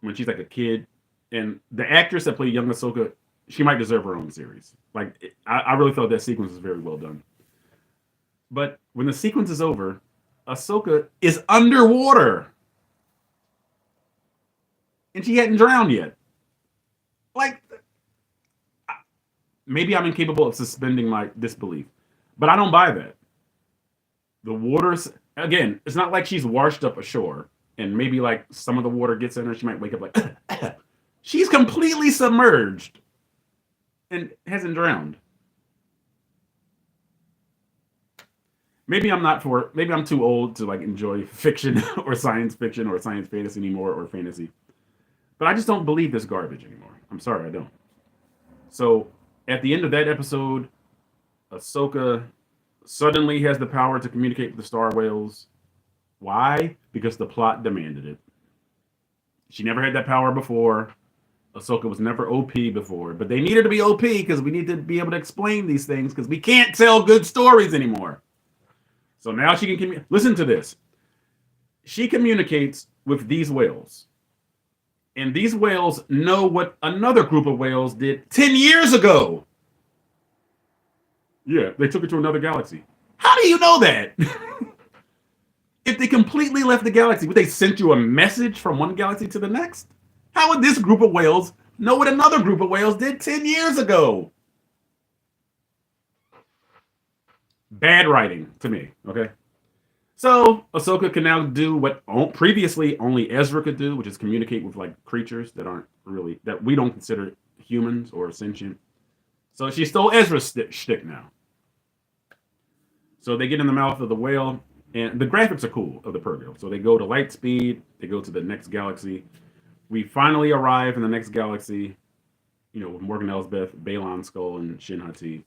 when she's like a kid. And the actress that played young Ahsoka, she might deserve her own series. Like, I really thought that sequence was very well done. But when the sequence is over, Ahsoka is underwater. And she hadn't drowned yet. Like, maybe I'm incapable of suspending my disbelief, but I don't buy that. The water's, again, it's not like she's washed up ashore and maybe like some of the water gets in her. She might wake up like, she's completely submerged and hasn't drowned. Maybe maybe I'm too old to like enjoy fiction or science fantasy anymore or fantasy. But I just don't believe this garbage anymore. I'm sorry, I don't. So at the end of that episode, Ahsoka suddenly has the power to communicate with the Star Whales. Why? Because the plot demanded it. She never had that power before. Ahsoka was never OP before, but they needed to be OP because we need to be able to explain these things because we can't tell good stories anymore. So now she can listen to this. She communicates with these whales. And these whales know what another group of whales did 10 years ago. Yeah, they took her to another galaxy. How do you know that? If they completely left the galaxy, would they send you a message from one galaxy to the next? How would this group of whales know what another group of whales did 10 years ago? Bad writing to me, okay? So Ahsoka can now do what previously only Ezra could do, which is communicate with like creatures that aren't really, that we don't consider humans or sentient. So she stole Ezra's shtick now. So they get in the mouth of the whale, and the graphics are cool of the Purrgil. So they go to light speed, they go to the next galaxy. We finally arrive in the next galaxy, with Morgan Elsbeth, Balon Skull, and Shin Hati.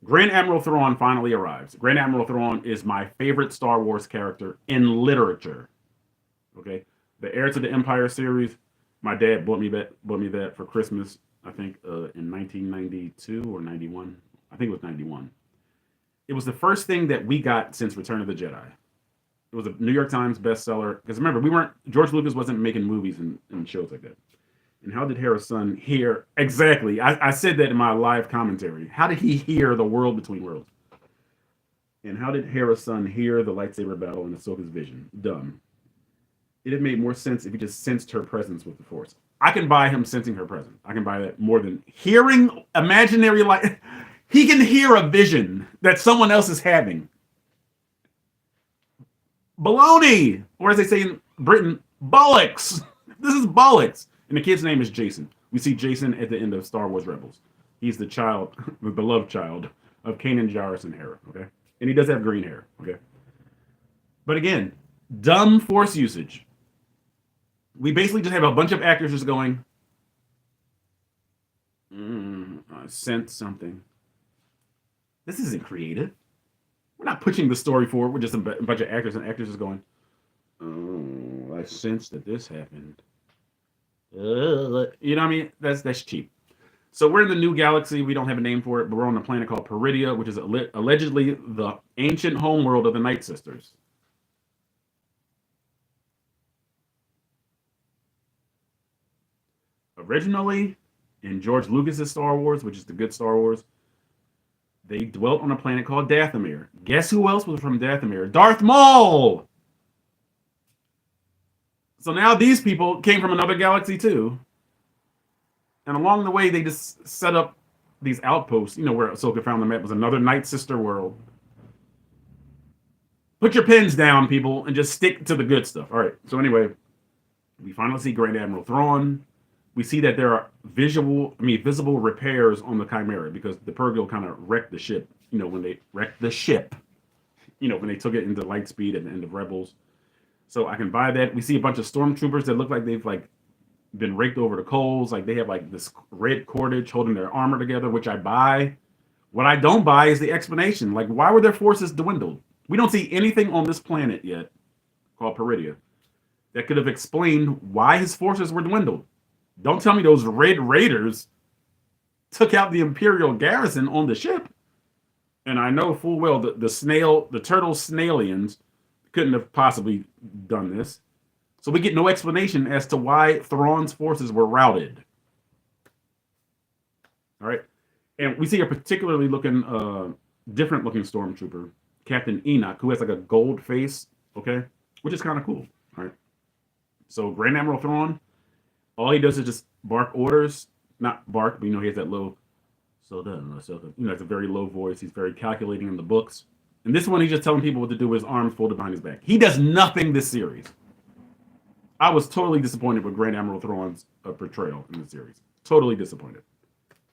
Grand Admiral Thrawn finally arrives. Grand Admiral Thrawn is my favorite Star Wars character in literature. Okay, the Heir to the Empire series. My dad bought me that for Christmas. I think in 1992 or 91. I think it was 91. It was the first thing that we got since Return of the Jedi. It was a New York Times bestseller. Because remember, George Lucas wasn't making movies and shows like that. And how did Hera's son hear? Exactly. I said that in my live commentary. How did he hear the world between worlds? And how did Hera's son hear the lightsaber battle in Ahsoka's vision? Dumb. It had made more sense if he just sensed her presence with the Force. I can buy him sensing her presence. I can buy that more than hearing imaginary light. He can hear a vision that someone else is having. Baloney! Or as they say in Britain, bollocks! This is bollocks. And the kid's name is Jason. We see Jason at the end of Star Wars Rebels. He's the child, the beloved child of Kanan, Jarrus, and Hera, okay? And he does have green hair, okay? But again, dumb Force usage. We basically just have a bunch of actors just going, I sense something. This isn't creative. We're not pushing the story forward. We're just a bunch of actors and actors just going, oh, I sense that this happened. You know what I mean? That's cheap. So we're in the new galaxy. We don't have a name for it, but we're on a planet called Peridia, which is allegedly the ancient homeworld of the Night Sisters. Originally, in George Lucas's Star Wars, which is the good Star Wars, they dwelt on a planet called Dathomir. Guess who else was from Dathomir? Darth Maul! So now these people came from another galaxy too. And along the way, they just set up these outposts, where Ahsoka found the map was another Night Sister world. Put your pens down, people, and just stick to the good stuff. All right. So anyway, we finally see Grand Admiral Thrawn. We see that there are visible repairs on the Chimera because the Purrgil kind of wrecked the ship. When they wrecked the ship, when they took it into Lightspeed at the end of Rebels. So I can buy that. We see a bunch of stormtroopers that look like they've been raked over the coals. Like they have this red cordage holding their armor together, which I buy. What I don't buy is the explanation. Like, why were their forces dwindled? We don't see anything on this planet yet called Peridia that could have explained why his forces were dwindled. Don't tell me those Red Raiders took out the Imperial garrison on the ship. And I know full well that the turtle snailians couldn't have possibly done this. So we get no explanation as to why Thrawn's forces were routed. All right. And we see a particularly different looking stormtrooper, Captain Enoch, who has a gold face, okay? Which is kind of cool. All right. So Grand Admiral Thrawn, all he does is just bark orders. Not bark, but he has that low, so done. It's a very low voice. He's very calculating in the books. And this one, he's just telling people what to do with his arms folded behind his back. He does nothing this series. I was totally disappointed with Grand Admiral Thrawn's portrayal in the series. Totally disappointed.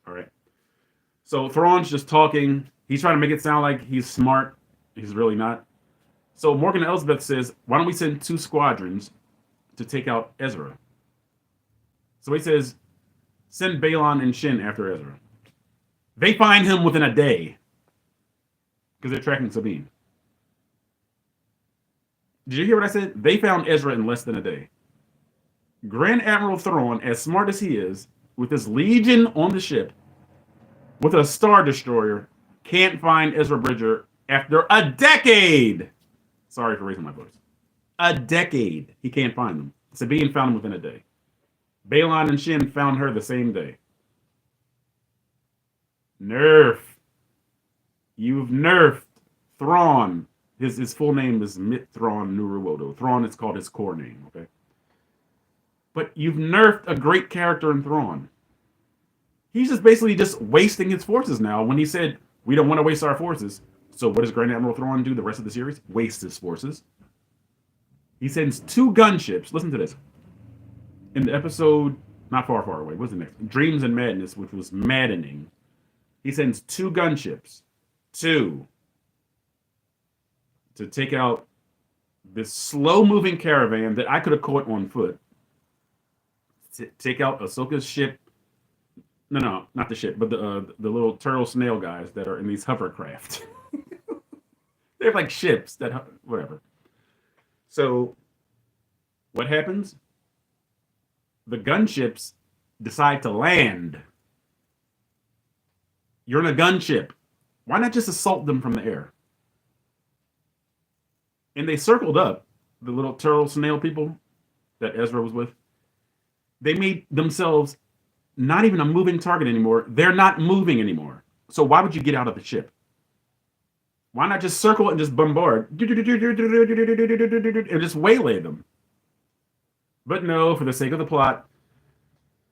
All right. So Thrawn's just talking. He's trying to make it sound like he's smart. He's really not. So Morgan Elsbeth says, why don't we send 2 squadrons to take out Ezra? So he says, send Balon and Shin after Ezra. They find him within a day because they're tracking Sabine. Did you hear what I said? They found Ezra in less than a day. Grand Admiral Thrawn, as smart as he is, with his legion on the ship, with a Star Destroyer, can't find Ezra Bridger after a decade. Sorry for raising my voice. A decade. He can't find them. Sabine found him within a day. Balon and Shin found her the same day. Nerf. You've nerfed Thrawn. His full name is Mit Thrawn Nuruodo. Thrawn is called his core name, okay? But you've nerfed a great character in Thrawn. He's just basically just wasting his forces now when he said, we don't want to waste our forces. So what does Grand Admiral Thrawn do the rest of the series? Waste his forces. He sends 2 gunships. Listen to this. In the episode, not far, far away, what's the next? Dreams and Madness, which was maddening. He sends 2 gunships. 2. To take out this slow-moving caravan that I could have caught on foot. To take out Ahsoka's ship. No, not the ship, but the little turtle snail guys that are in these hovercraft. They're like ships that, whatever. So, what happens? The gunships decide to land. You're in a gunship. Why not just assault them from the air? And they circled up the little turtle snail people that Ezra was with. They made themselves not even a moving target anymore. They're not moving anymore. So why would you get out of the ship? Why not just circle and just bombard and just waylay them? But no, for the sake of the plot,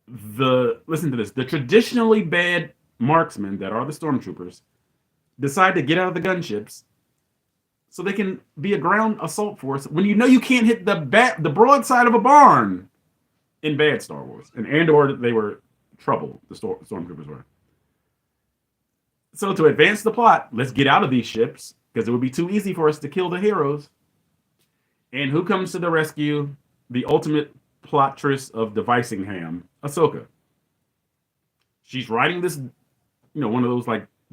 listen to this. The traditionally bad marksmen that are the stormtroopers decide to get out of the gunships so they can be a ground assault force when you can't hit the broadside of a barn in bad Star Wars. And Andor, they were trouble, the stormtroopers were. So to advance the plot, let's get out of these ships because it would be too easy for us to kill the heroes. And who comes to the rescue? The ultimate plottress of Devicingham, Ahsoka. She's riding this, one of those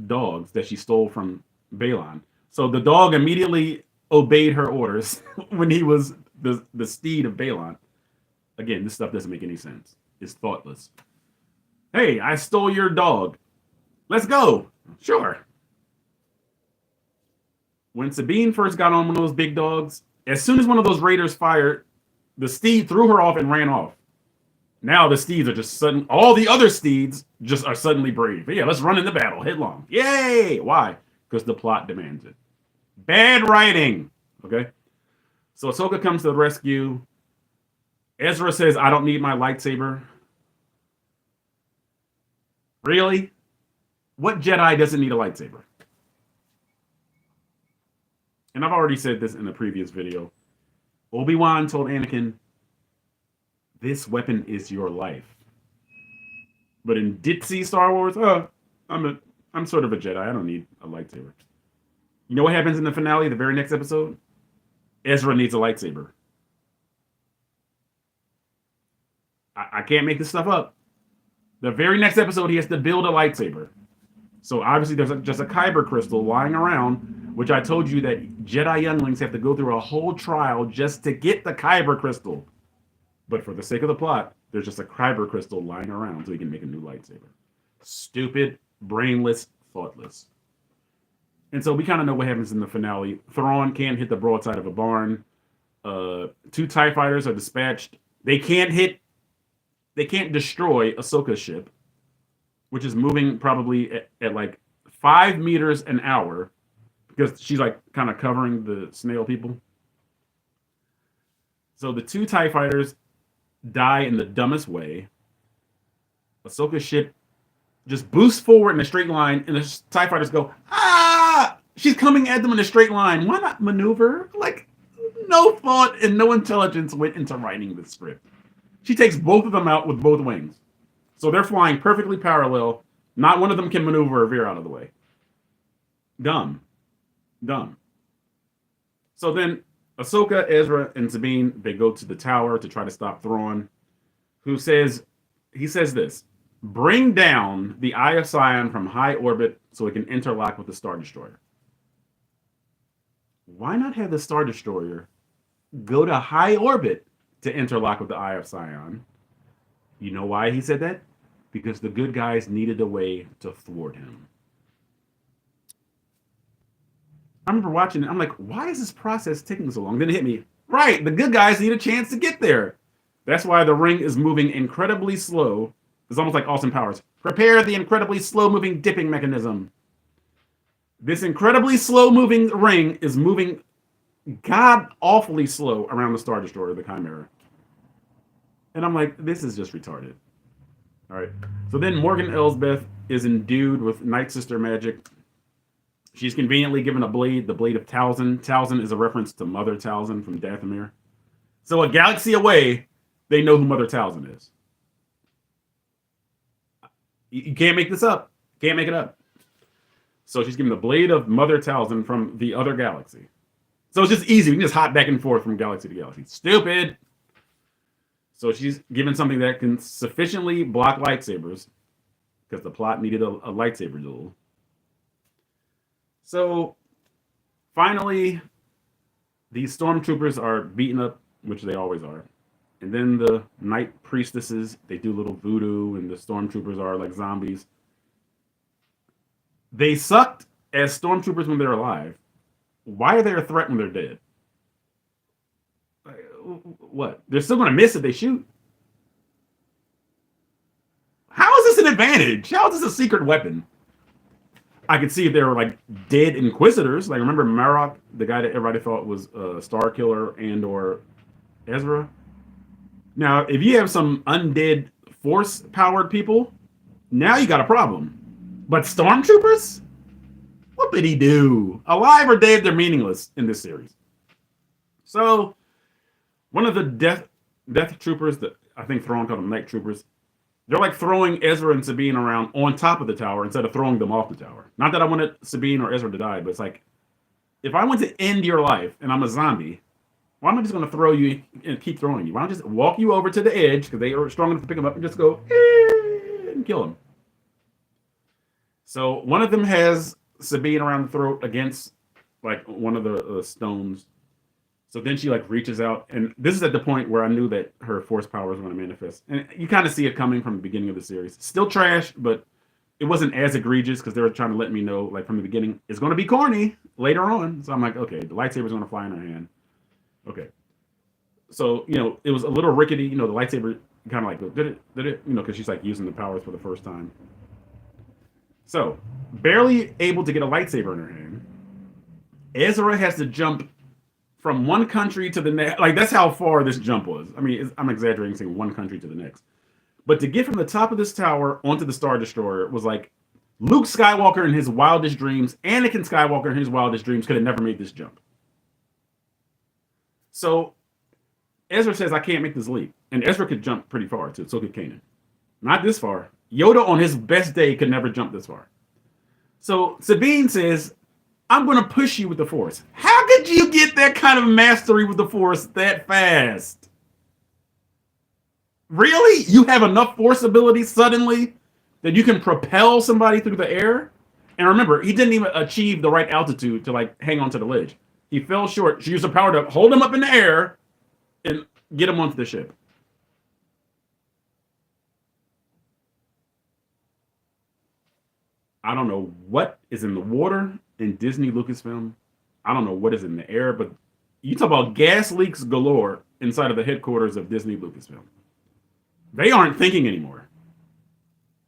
dogs that she stole from Balon. So the dog immediately obeyed her orders when he was the steed of Balon. Again, this stuff doesn't make any sense. It's thoughtless. Hey, I stole your dog. Let's go. Sure. When Sabine first got on one of those big dogs, as soon as one of those raiders fired, the steed threw her off and ran off. Now the steeds are just sudden. All the other steeds just are suddenly brave. But yeah, let's run into battle headlong. Yay! Why? Because the plot demands it. Bad writing. Okay. So Ahsoka comes to the rescue. Ezra says, "I don't need my lightsaber." Really? What Jedi doesn't need a lightsaber? And I've already said this in a previous video. Obi-Wan told Anakin, "This weapon is your life." But in ditzy Star Wars, I'm sort of a Jedi. I don't need a lightsaber. You know what happens in the finale, the very next episode? Ezra needs a lightsaber. I can't make this stuff up. The very next episode, he has to build a lightsaber. So obviously there's just a kyber crystal lying around, which I told you that Jedi younglings have to go through a whole trial just to get the kyber crystal. But for the sake of the plot, there's just a kyber crystal lying around so he can make a new lightsaber. Stupid, brainless, thoughtless. And so we kind of know what happens in the finale. Thrawn can't hit the broadside of a barn. 2 TIE fighters are dispatched. They can't destroy Ahsoka's ship, which is moving probably at like 5 meters an hour because she's like kind of covering the snail people. So the 2 TIE fighters die in the dumbest way. Ahsoka's ship just boosts forward in a straight line, and the TIE fighters go, "Ah!" She's coming at them in a straight line. Why not maneuver? Like, no thought and no intelligence went into writing the script. She takes both of them out with both wings. So they're flying perfectly parallel. Not one of them can maneuver or veer out of the way. Dumb. So then Ahsoka, Ezra, and Sabine, they go to the tower to try to stop Thrawn, he says this: "Bring down the Eye of Sion from high orbit so it can interlock with the Star Destroyer." Why not have the Star Destroyer go to high orbit to interlock with the Eye of Sion? You know why he said that? Because the good guys needed a way to thwart him. I remember watching it. I'm like, why is this process taking so long? Then it hit me. Right, the good guys need a chance to get there. That's why the ring is moving incredibly slow. It's almost like Austin Powers. Prepare the incredibly slow-moving dipping mechanism. This incredibly slow-moving ring is moving god-awfully slow around the Star Destroyer, the Chimera. And I'm like, this is just retarded. All right. So then Morgan Elsbeth is endued with Night Sister magic. She's conveniently given a blade, the blade of Talzin. Talzin is a reference to Mother Talzin from Dathomir. So a galaxy away, they know who Mother Talzin is. You can't make this up. Can't make it up. So she's given the blade of Mother Talzin from the other galaxy. So it's just easy. We can just hop back and forth from galaxy to galaxy. Stupid. So she's given something that can sufficiently block lightsabers because the plot needed a lightsaber duel. So finally, these stormtroopers are beaten up, which they always are. And then the night priestesses, they do little voodoo, and the stormtroopers are like zombies. They sucked as stormtroopers when they're alive. Why are they a threat when they're dead? What? They're still going to miss if they shoot. How is this an advantage? How is this a secret weapon? I could see if they were like dead Inquisitors. Like, remember Marok, the guy that everybody thought was a Star Killer and or Ezra? Now, if you have some undead Force-powered people, now you got a problem. But Stormtroopers? What did he do? Alive or dead, they're meaningless in this series. So, one of the death troopers, that I think Thrawn called them night troopers, they're like throwing Ezra and Sabine around on top of the tower instead of throwing them off the tower. Not that I wanted Sabine or Ezra to die, but it's like, if I want to end your life and I'm a zombie, why am I just going to throw you and keep throwing you? Why don't I just walk you over to the edge, because they are strong enough to pick them up, and just go, and kill them. So one of them has Sabine around the throat against like one of the stones. So then she like reaches out, and this is at the point where I knew that her force power was going to manifest, and you kind of see it coming from the beginning of the series. Still trash, but it wasn't as egregious because they were trying to let me know like from the beginning it's going to be corny later on. So I'm like, okay, the lightsaber's going to fly in her hand. Okay, so it was a little rickety. The lightsaber kind of like did it, because she's like using the powers for the first time. So barely able to get a lightsaber in her hand. Ezra has to jump from one country to the next. Like that's how far this jump was. I mean, I'm exaggerating saying one country to the next. But to get from the top of this tower onto the Star Destroyer was like Luke Skywalker in his wildest dreams, Anakin Skywalker in his wildest dreams could have never made this jump. So Ezra says, I can't make this leap. And Ezra could jump pretty far too. So could Kanan. Not this far. Yoda on his best day could never jump this far. So Sabine says, I'm going to push you with the Force. How could you get that kind of mastery with the Force that fast? Really? You have enough Force ability suddenly that you can propel somebody through the air? And remember, he didn't even achieve the right altitude to like hang on to the ledge. He fell short. She used her power to hold him up in the air and get him onto the ship. I don't know what is in the water in Disney Lucasfilm. I don't know what is in the air, but you talk about gas leaks galore inside of the headquarters of Disney Lucasfilm. They aren't thinking anymore.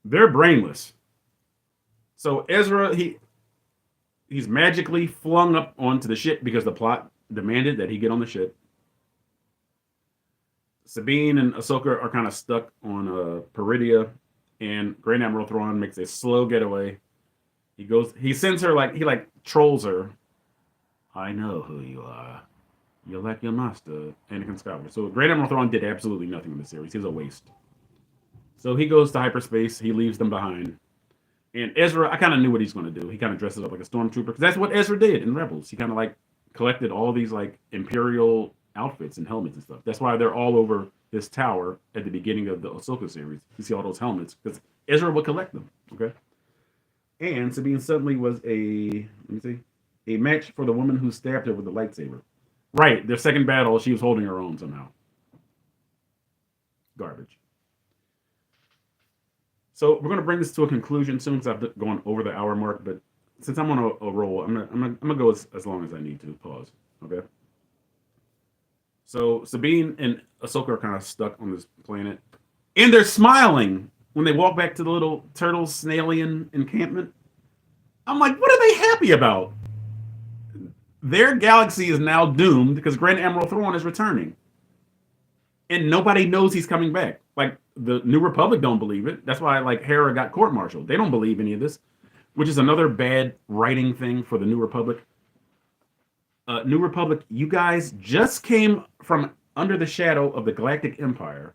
They're brainless. So Ezra, he's magically flung up onto the ship because the plot demanded that he get on the ship. Sabine and Ahsoka are kind of stuck on Peridia, and Grand Admiral Thrawn makes a slow getaway. He sends her he trolls her. I know who you are. You're like your master, Anakin Skywalker. So Grand Admiral Thrawn did absolutely nothing in the series. He's a waste. So he goes to hyperspace. He leaves them behind. And Ezra, I kind of knew what he's going to do. He kind of dresses up like a stormtrooper because that's what Ezra did in Rebels. He kind of like collected all these like Imperial outfits and helmets and stuff. That's why they're all over this tower at the beginning of the Ahsoka series. You see all those helmets because Ezra would collect them. Okay. And Sabine suddenly was a match for the woman who stabbed her with the lightsaber. Right, their second battle, she was holding her own somehow. Garbage. So we're going to bring this to a conclusion soon because I've gone over the hour mark. But since I'm on a roll, I'm gonna go as long as I need to. Pause. Okay. So Sabine and Ahsoka are kind of stuck on this planet, and they're smiling when they walk back to the little turtle snailian encampment. I'm like, what are they happy about? Their galaxy is now doomed because Grand Admiral Thrawn is returning. And nobody knows he's coming back. Like, the New Republic don't believe it. That's why, like, Hera got court-martialed. They don't believe any of this, which is another bad writing thing for the New Republic. New Republic, you guys just came from under the shadow of the Galactic Empire,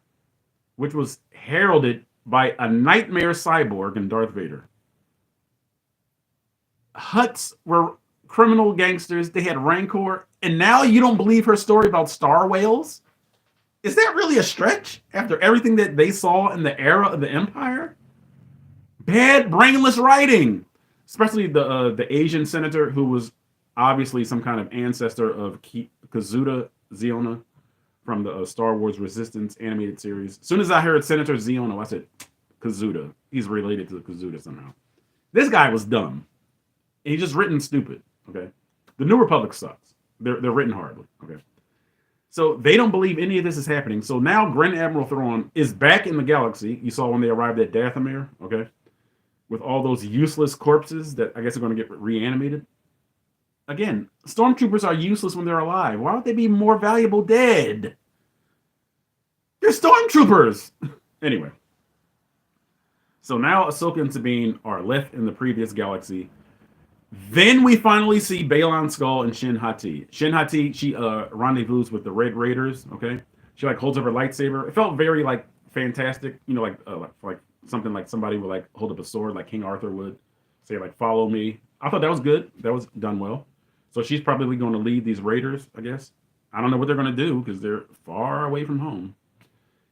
which was heralded by a nightmare cyborg and Darth Vader. Hutts were criminal gangsters. They had rancor. And now you don't believe her story about star whales? Is that really a stretch after everything that they saw in the era of the Empire? Bad, brainless writing. Especially the Asian senator who was obviously some kind of ancestor of Kazuda Xiono from the Star Wars Resistance animated series. As soon as I heard Senator Xiono, I said, Kazuda. He's related to Kazuda somehow. This guy was dumb. He's just written stupid. Okay. The New Republic sucks. They're written horribly. Okay. So they don't believe any of this is happening. So now Grand Admiral Thrawn is back in the galaxy. You saw when they arrived at Dathomir, okay? With all those useless corpses that I guess are going to get reanimated. Again, stormtroopers are useless when they're alive. Why would they be more valuable dead? They're stormtroopers! Anyway. So now Ahsoka and Sabine are left in the previous galaxy. Then we finally see Baylan Skoll and Shin Hati. Shin Hati, she rendezvous with the Red Raiders. Okay, she like holds up her lightsaber. It felt very like fantastic, like something like somebody would like hold up a sword, like King Arthur would say, like "Follow me." I thought that was good. That was done well. So she's probably going to lead these raiders, I guess. I don't know what they're going to do because they're far away from home.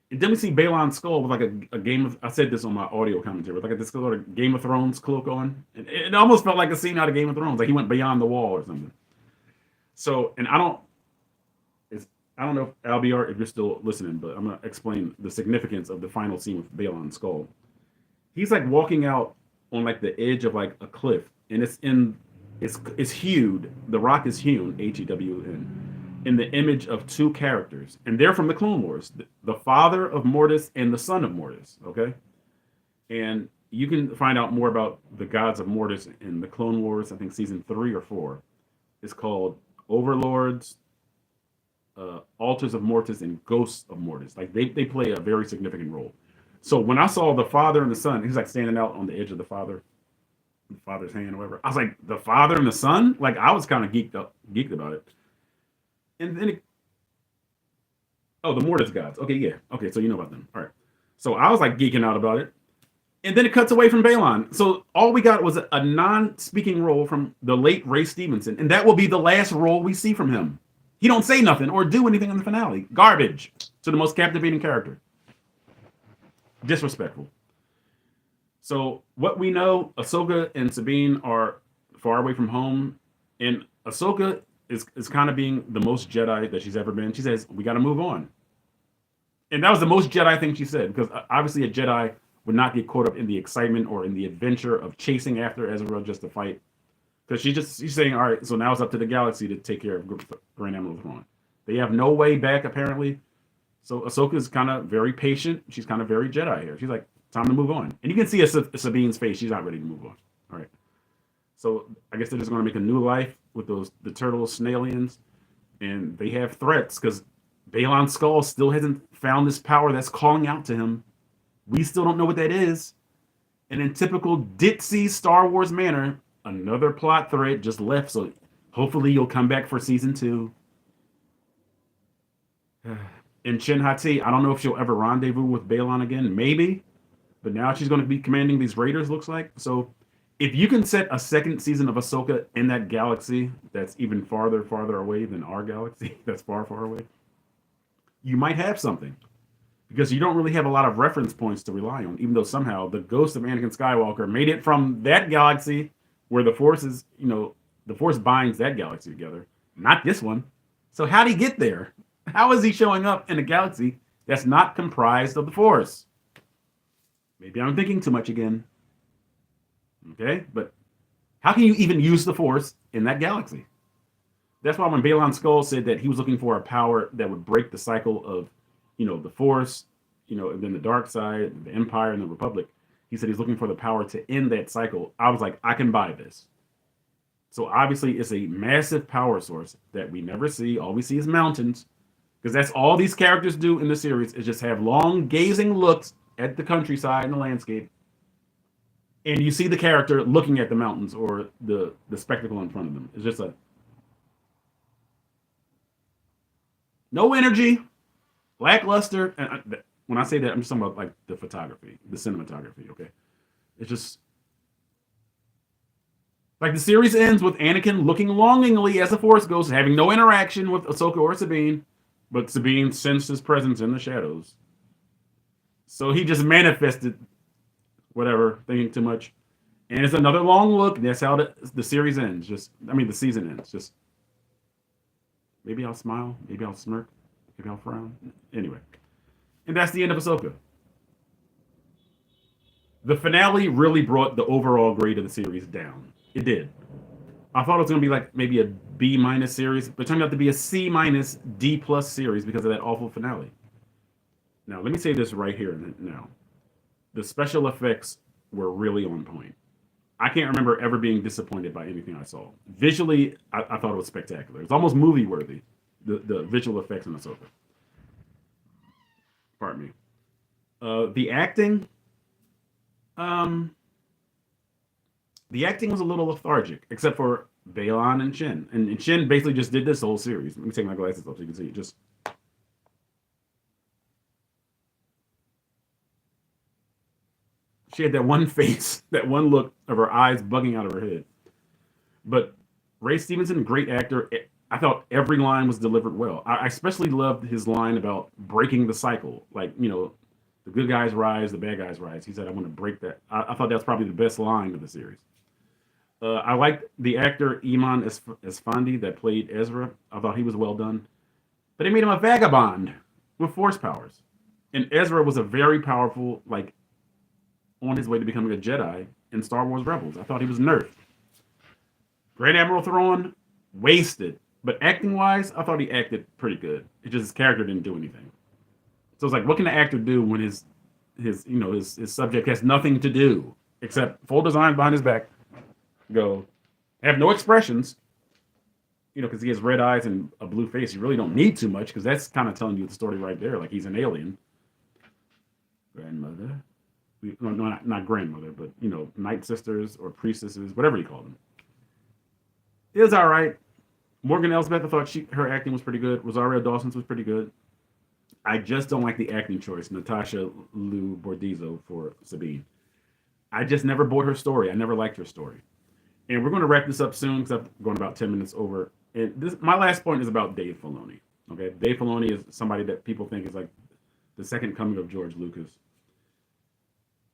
And then we see Baylan Skoll with like a Game of, I said this on my audio commentary, with like this sort of Game of Thrones cloak on. And it almost felt like a scene out of Game of Thrones, like he went beyond the wall or something. So, and I don't, I don't know if Albiar, if you're still listening, but I'm gonna explain the significance of the final scene with Balon's skull. He's like walking out on like the edge of like a cliff, and it's hewed. The rock is hewn, Hewn, in the image of two characters, and they're from the Clone Wars, the father of Mortis and the son of Mortis. Okay, and you can find out more about the gods of Mortis in the Clone Wars. I think season 3 or 4. It's called Overlords, Altars of Mortis, and Ghosts of Mortis. Like they play a very significant role. So when I saw the father and the son, he's like standing out on the edge of the father's hand, or whatever. I was like, the father and the son. Like I was kind of geeked about it. And then, oh, the Mortis gods. Okay, yeah. Okay, so you know about them. All right. So I was like geeking out about it. And then it cuts away from Balon. So all we got was a non-speaking role from the late Ray Stevenson, and that will be the last role we see from him. He don't say nothing or do anything in the finale. Garbage to the most captivating character. Disrespectful. So what we know, Ahsoka and Sabine are far away from home, and Ahsoka is kind of being the most Jedi that she's ever been. She says, "We got to move on," and that was the most Jedi thing she said, because obviously a Jedi would not get caught up in the excitement or in the adventure of chasing after Ezra just to fight. Because she's saying, all right, so now it's up to the galaxy to take care of Grand Admiral Thrawn. They have no way back, apparently. So Ahsoka's kind of very patient. She's kind of very Jedi here. She's like, time to move on. And you can see Sabine's face. She's not ready to move on. All right. So I guess they're just going to make a new life with the turtle snailians. And they have threats because Balon Skull still hasn't found this power that's calling out to him. We still don't know what that is. And in typical ditzy Star Wars manner, another plot thread just left. So hopefully you'll come back for season 2. And Shin Hati, I don't know if she'll ever rendezvous with Balon again. Maybe. But now she's going to be commanding these raiders, looks like. So if you can set a second season of Ahsoka in that galaxy that's even farther away than our galaxy, that's far away, you might have something. Because you don't really have a lot of reference points to rely on, even though somehow the ghost of Anakin Skywalker made it from that galaxy where the Force is, the Force binds that galaxy together, not this one. So how'd he get there? How is he showing up in a galaxy that's not comprised of the Force? Maybe I'm thinking too much again. Okay, but how can you even use the Force in that galaxy? That's why when Balon Skull said that he was looking for a power that would break the cycle of the Force, and then the dark side, the Empire, and the Republic. He said he's looking for the power to end that cycle. I was like, I can buy this. So obviously, it's a massive power source that we never see. All we see is mountains, because that's all these characters do in the series is just have long, gazing looks at the countryside and the landscape, and you see the character looking at the mountains or the spectacle in front of them. It's just no energy. Lackluster, and when I say that, I'm just talking about like the photography, the cinematography. Okay, it's just like the series ends with Anakin looking longingly as a Force ghost, having no interaction with Ahsoka or Sabine, but Sabine sensed his presence in the shadows. So he just manifested whatever, thinking too much, and it's another long look. And that's how the series ends. The season ends. Just maybe I'll smile, maybe I'll smirk. Maybe I'll frown. Anyway. And that's the end of Ahsoka. The finale really brought the overall grade of the series down. It did. I thought it was going to be like maybe a B- series, but it turned out to be a C- D+ series because of that awful finale. Now, let me say this right here now. The special effects were really on point. I can't remember ever being disappointed by anything I saw. Visually, I thought it was spectacular. It's almost movie worthy. The visual effects in Ahsoka. Pardon me. The acting, the acting was a little lethargic, except for Balon and Shin. And Shin basically just did this whole series. Let me take my glasses off so you can see it. She had that one face, that one look of her eyes bugging out of her head. But Ray Stevenson, great actor. I thought every line was delivered well. I especially loved his line about breaking the cycle. Like, the good guys rise, the bad guys rise. He said, I want to break that. I thought that was probably the best line of the series. I liked the actor Iman Esfandi that played Ezra. I thought he was well done. but they made him a vagabond with force powers. And Ezra was a very powerful, like, on his way to becoming a Jedi in Star Wars Rebels. I thought he was nerfed. Grand Admiral Thrawn, wasted. But acting wise, I thought he acted pretty good. It just his character didn't do anything. So it's like, what can the actor do when his subject has nothing to do except full design behind his back, go, have no expressions, because he has red eyes and a blue face. You really don't need too much because that's kind of telling you the story right there. Like he's an alien. Grandmother, no, not grandmother, but night sisters or priestesses, whatever you call them. It was all right. Morgan Elsbeth, I thought her acting was pretty good. Rosario Dawson's was pretty good. I just don't like the acting choice, Natasha Liu Bordizzo for Sabine. I just never bought her story. I never liked her story. And we're going to wrap this up soon because I'm going about 10 minutes over. And my last point is about Dave Filoni. Okay, Dave Filoni is somebody that people think is like the second coming of George Lucas.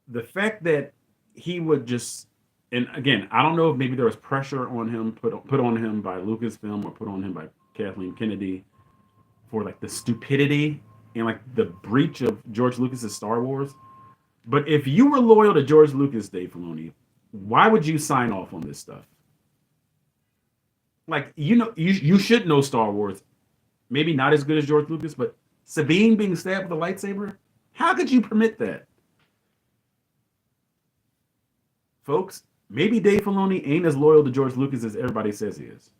The fact that he would just, and again, I don't know if maybe there was pressure on him, put on him by Lucasfilm or put on him by Kathleen Kennedy for like the stupidity and like the breach of George Lucas's Star Wars. But if you were loyal to George Lucas, Dave Filoni, why would you sign off on this stuff? Like, you should know Star Wars. Maybe not as good as George Lucas, but Sabine being stabbed with a lightsaber? How could you permit that? Folks, maybe Dave Filoni ain't as loyal to George Lucas as everybody says he is.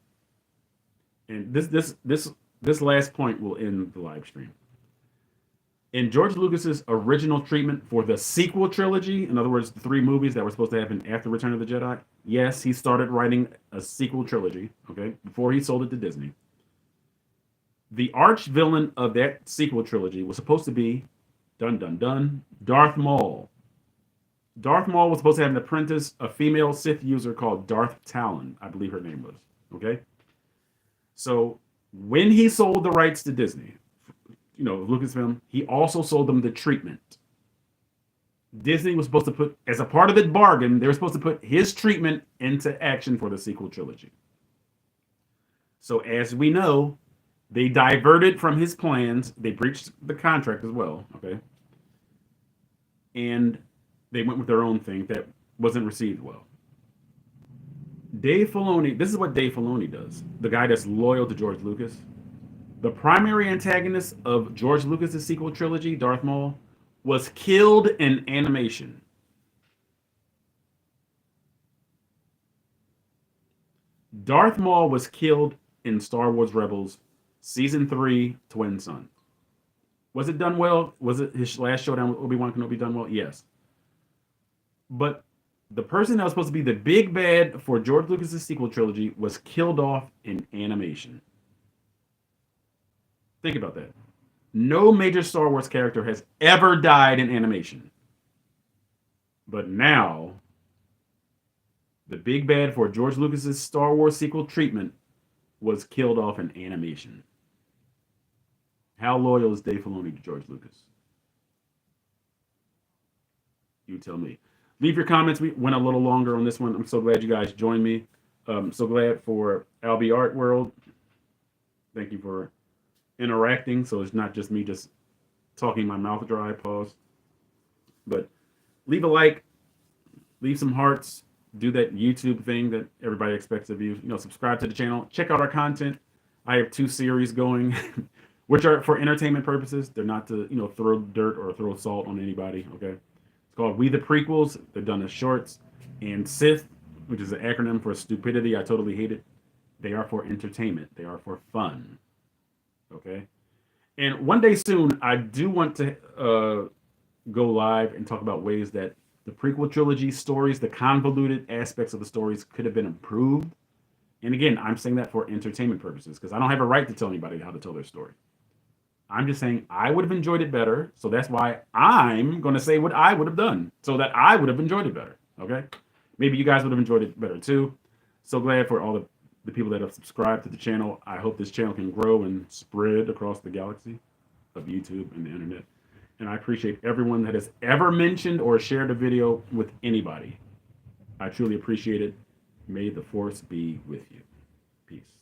And this last point will end the live stream. In George Lucas's original treatment for the sequel trilogy, in other words, the 3 movies that were supposed to happen after Return of the Jedi, yes, he started writing a sequel trilogy, okay, before he sold it to Disney. The arch villain of that sequel trilogy was supposed to be, dun dun dun, Darth Maul. Darth Maul was supposed to have an apprentice, a female Sith user called Darth Talon, I believe her name was, okay? So when he sold the rights to Disney, Lucasfilm, he also sold them the treatment. Disney was supposed to put, as a part of the bargain, they were supposed to put his treatment into action for the sequel trilogy. So as we know, they diverted from his plans. They breached the contract as well, okay? And they went with their own thing that wasn't received well. Dave Filoni, this is what Dave Filoni does, the guy that's loyal to George Lucas. The primary antagonist of George Lucas's sequel trilogy, Darth Maul, was killed in animation. Darth Maul was killed in Star Wars Rebels Season 3, Twin Sun. Was it done well? Was it his last showdown with Obi-Wan Kenobi done well? Yes. But the person that was supposed to be the big bad for George Lucas's sequel trilogy was killed off in animation. Think about that. No major Star Wars character has ever died in animation. But now, the big bad for George Lucas's Star Wars sequel treatment was killed off in animation. How loyal is Dave Filoni to George Lucas? You tell me. Leave your comments. We went a little longer on this one. I'm so glad you guys joined me. So glad for Albie Art World. Thank you for interacting, so it's not just me just talking my mouth dry. Pause. But leave a like, leave some hearts, do that YouTube thing that everybody expects of you. Subscribe to the channel. Check out our content. I have 2 series going, which are for entertainment purposes. They're not to throw dirt or throw salt on anybody. Okay, it's called We the Prequels. They're done as shorts, and Sith, which is an acronym for stupidity. I totally hate it. They are for entertainment. They are for fun. Okay, and one day soon, I do want to go live and talk about ways that the prequel trilogy stories, the convoluted aspects of the stories, could have been improved. And again, I'm saying that for entertainment purposes because I don't have a right to tell anybody how to tell their story. I'm just saying I would have enjoyed it better, so that's why I'm going to say what I would have done so that I would have enjoyed it better. Okay, maybe you guys would have enjoyed it better too. So glad for all the people that have subscribed to the channel. I hope this channel can grow and spread across the galaxy of YouTube and the internet. And I appreciate everyone that has ever mentioned or shared a video with anybody. I truly appreciate it. May the force be with you. Peace.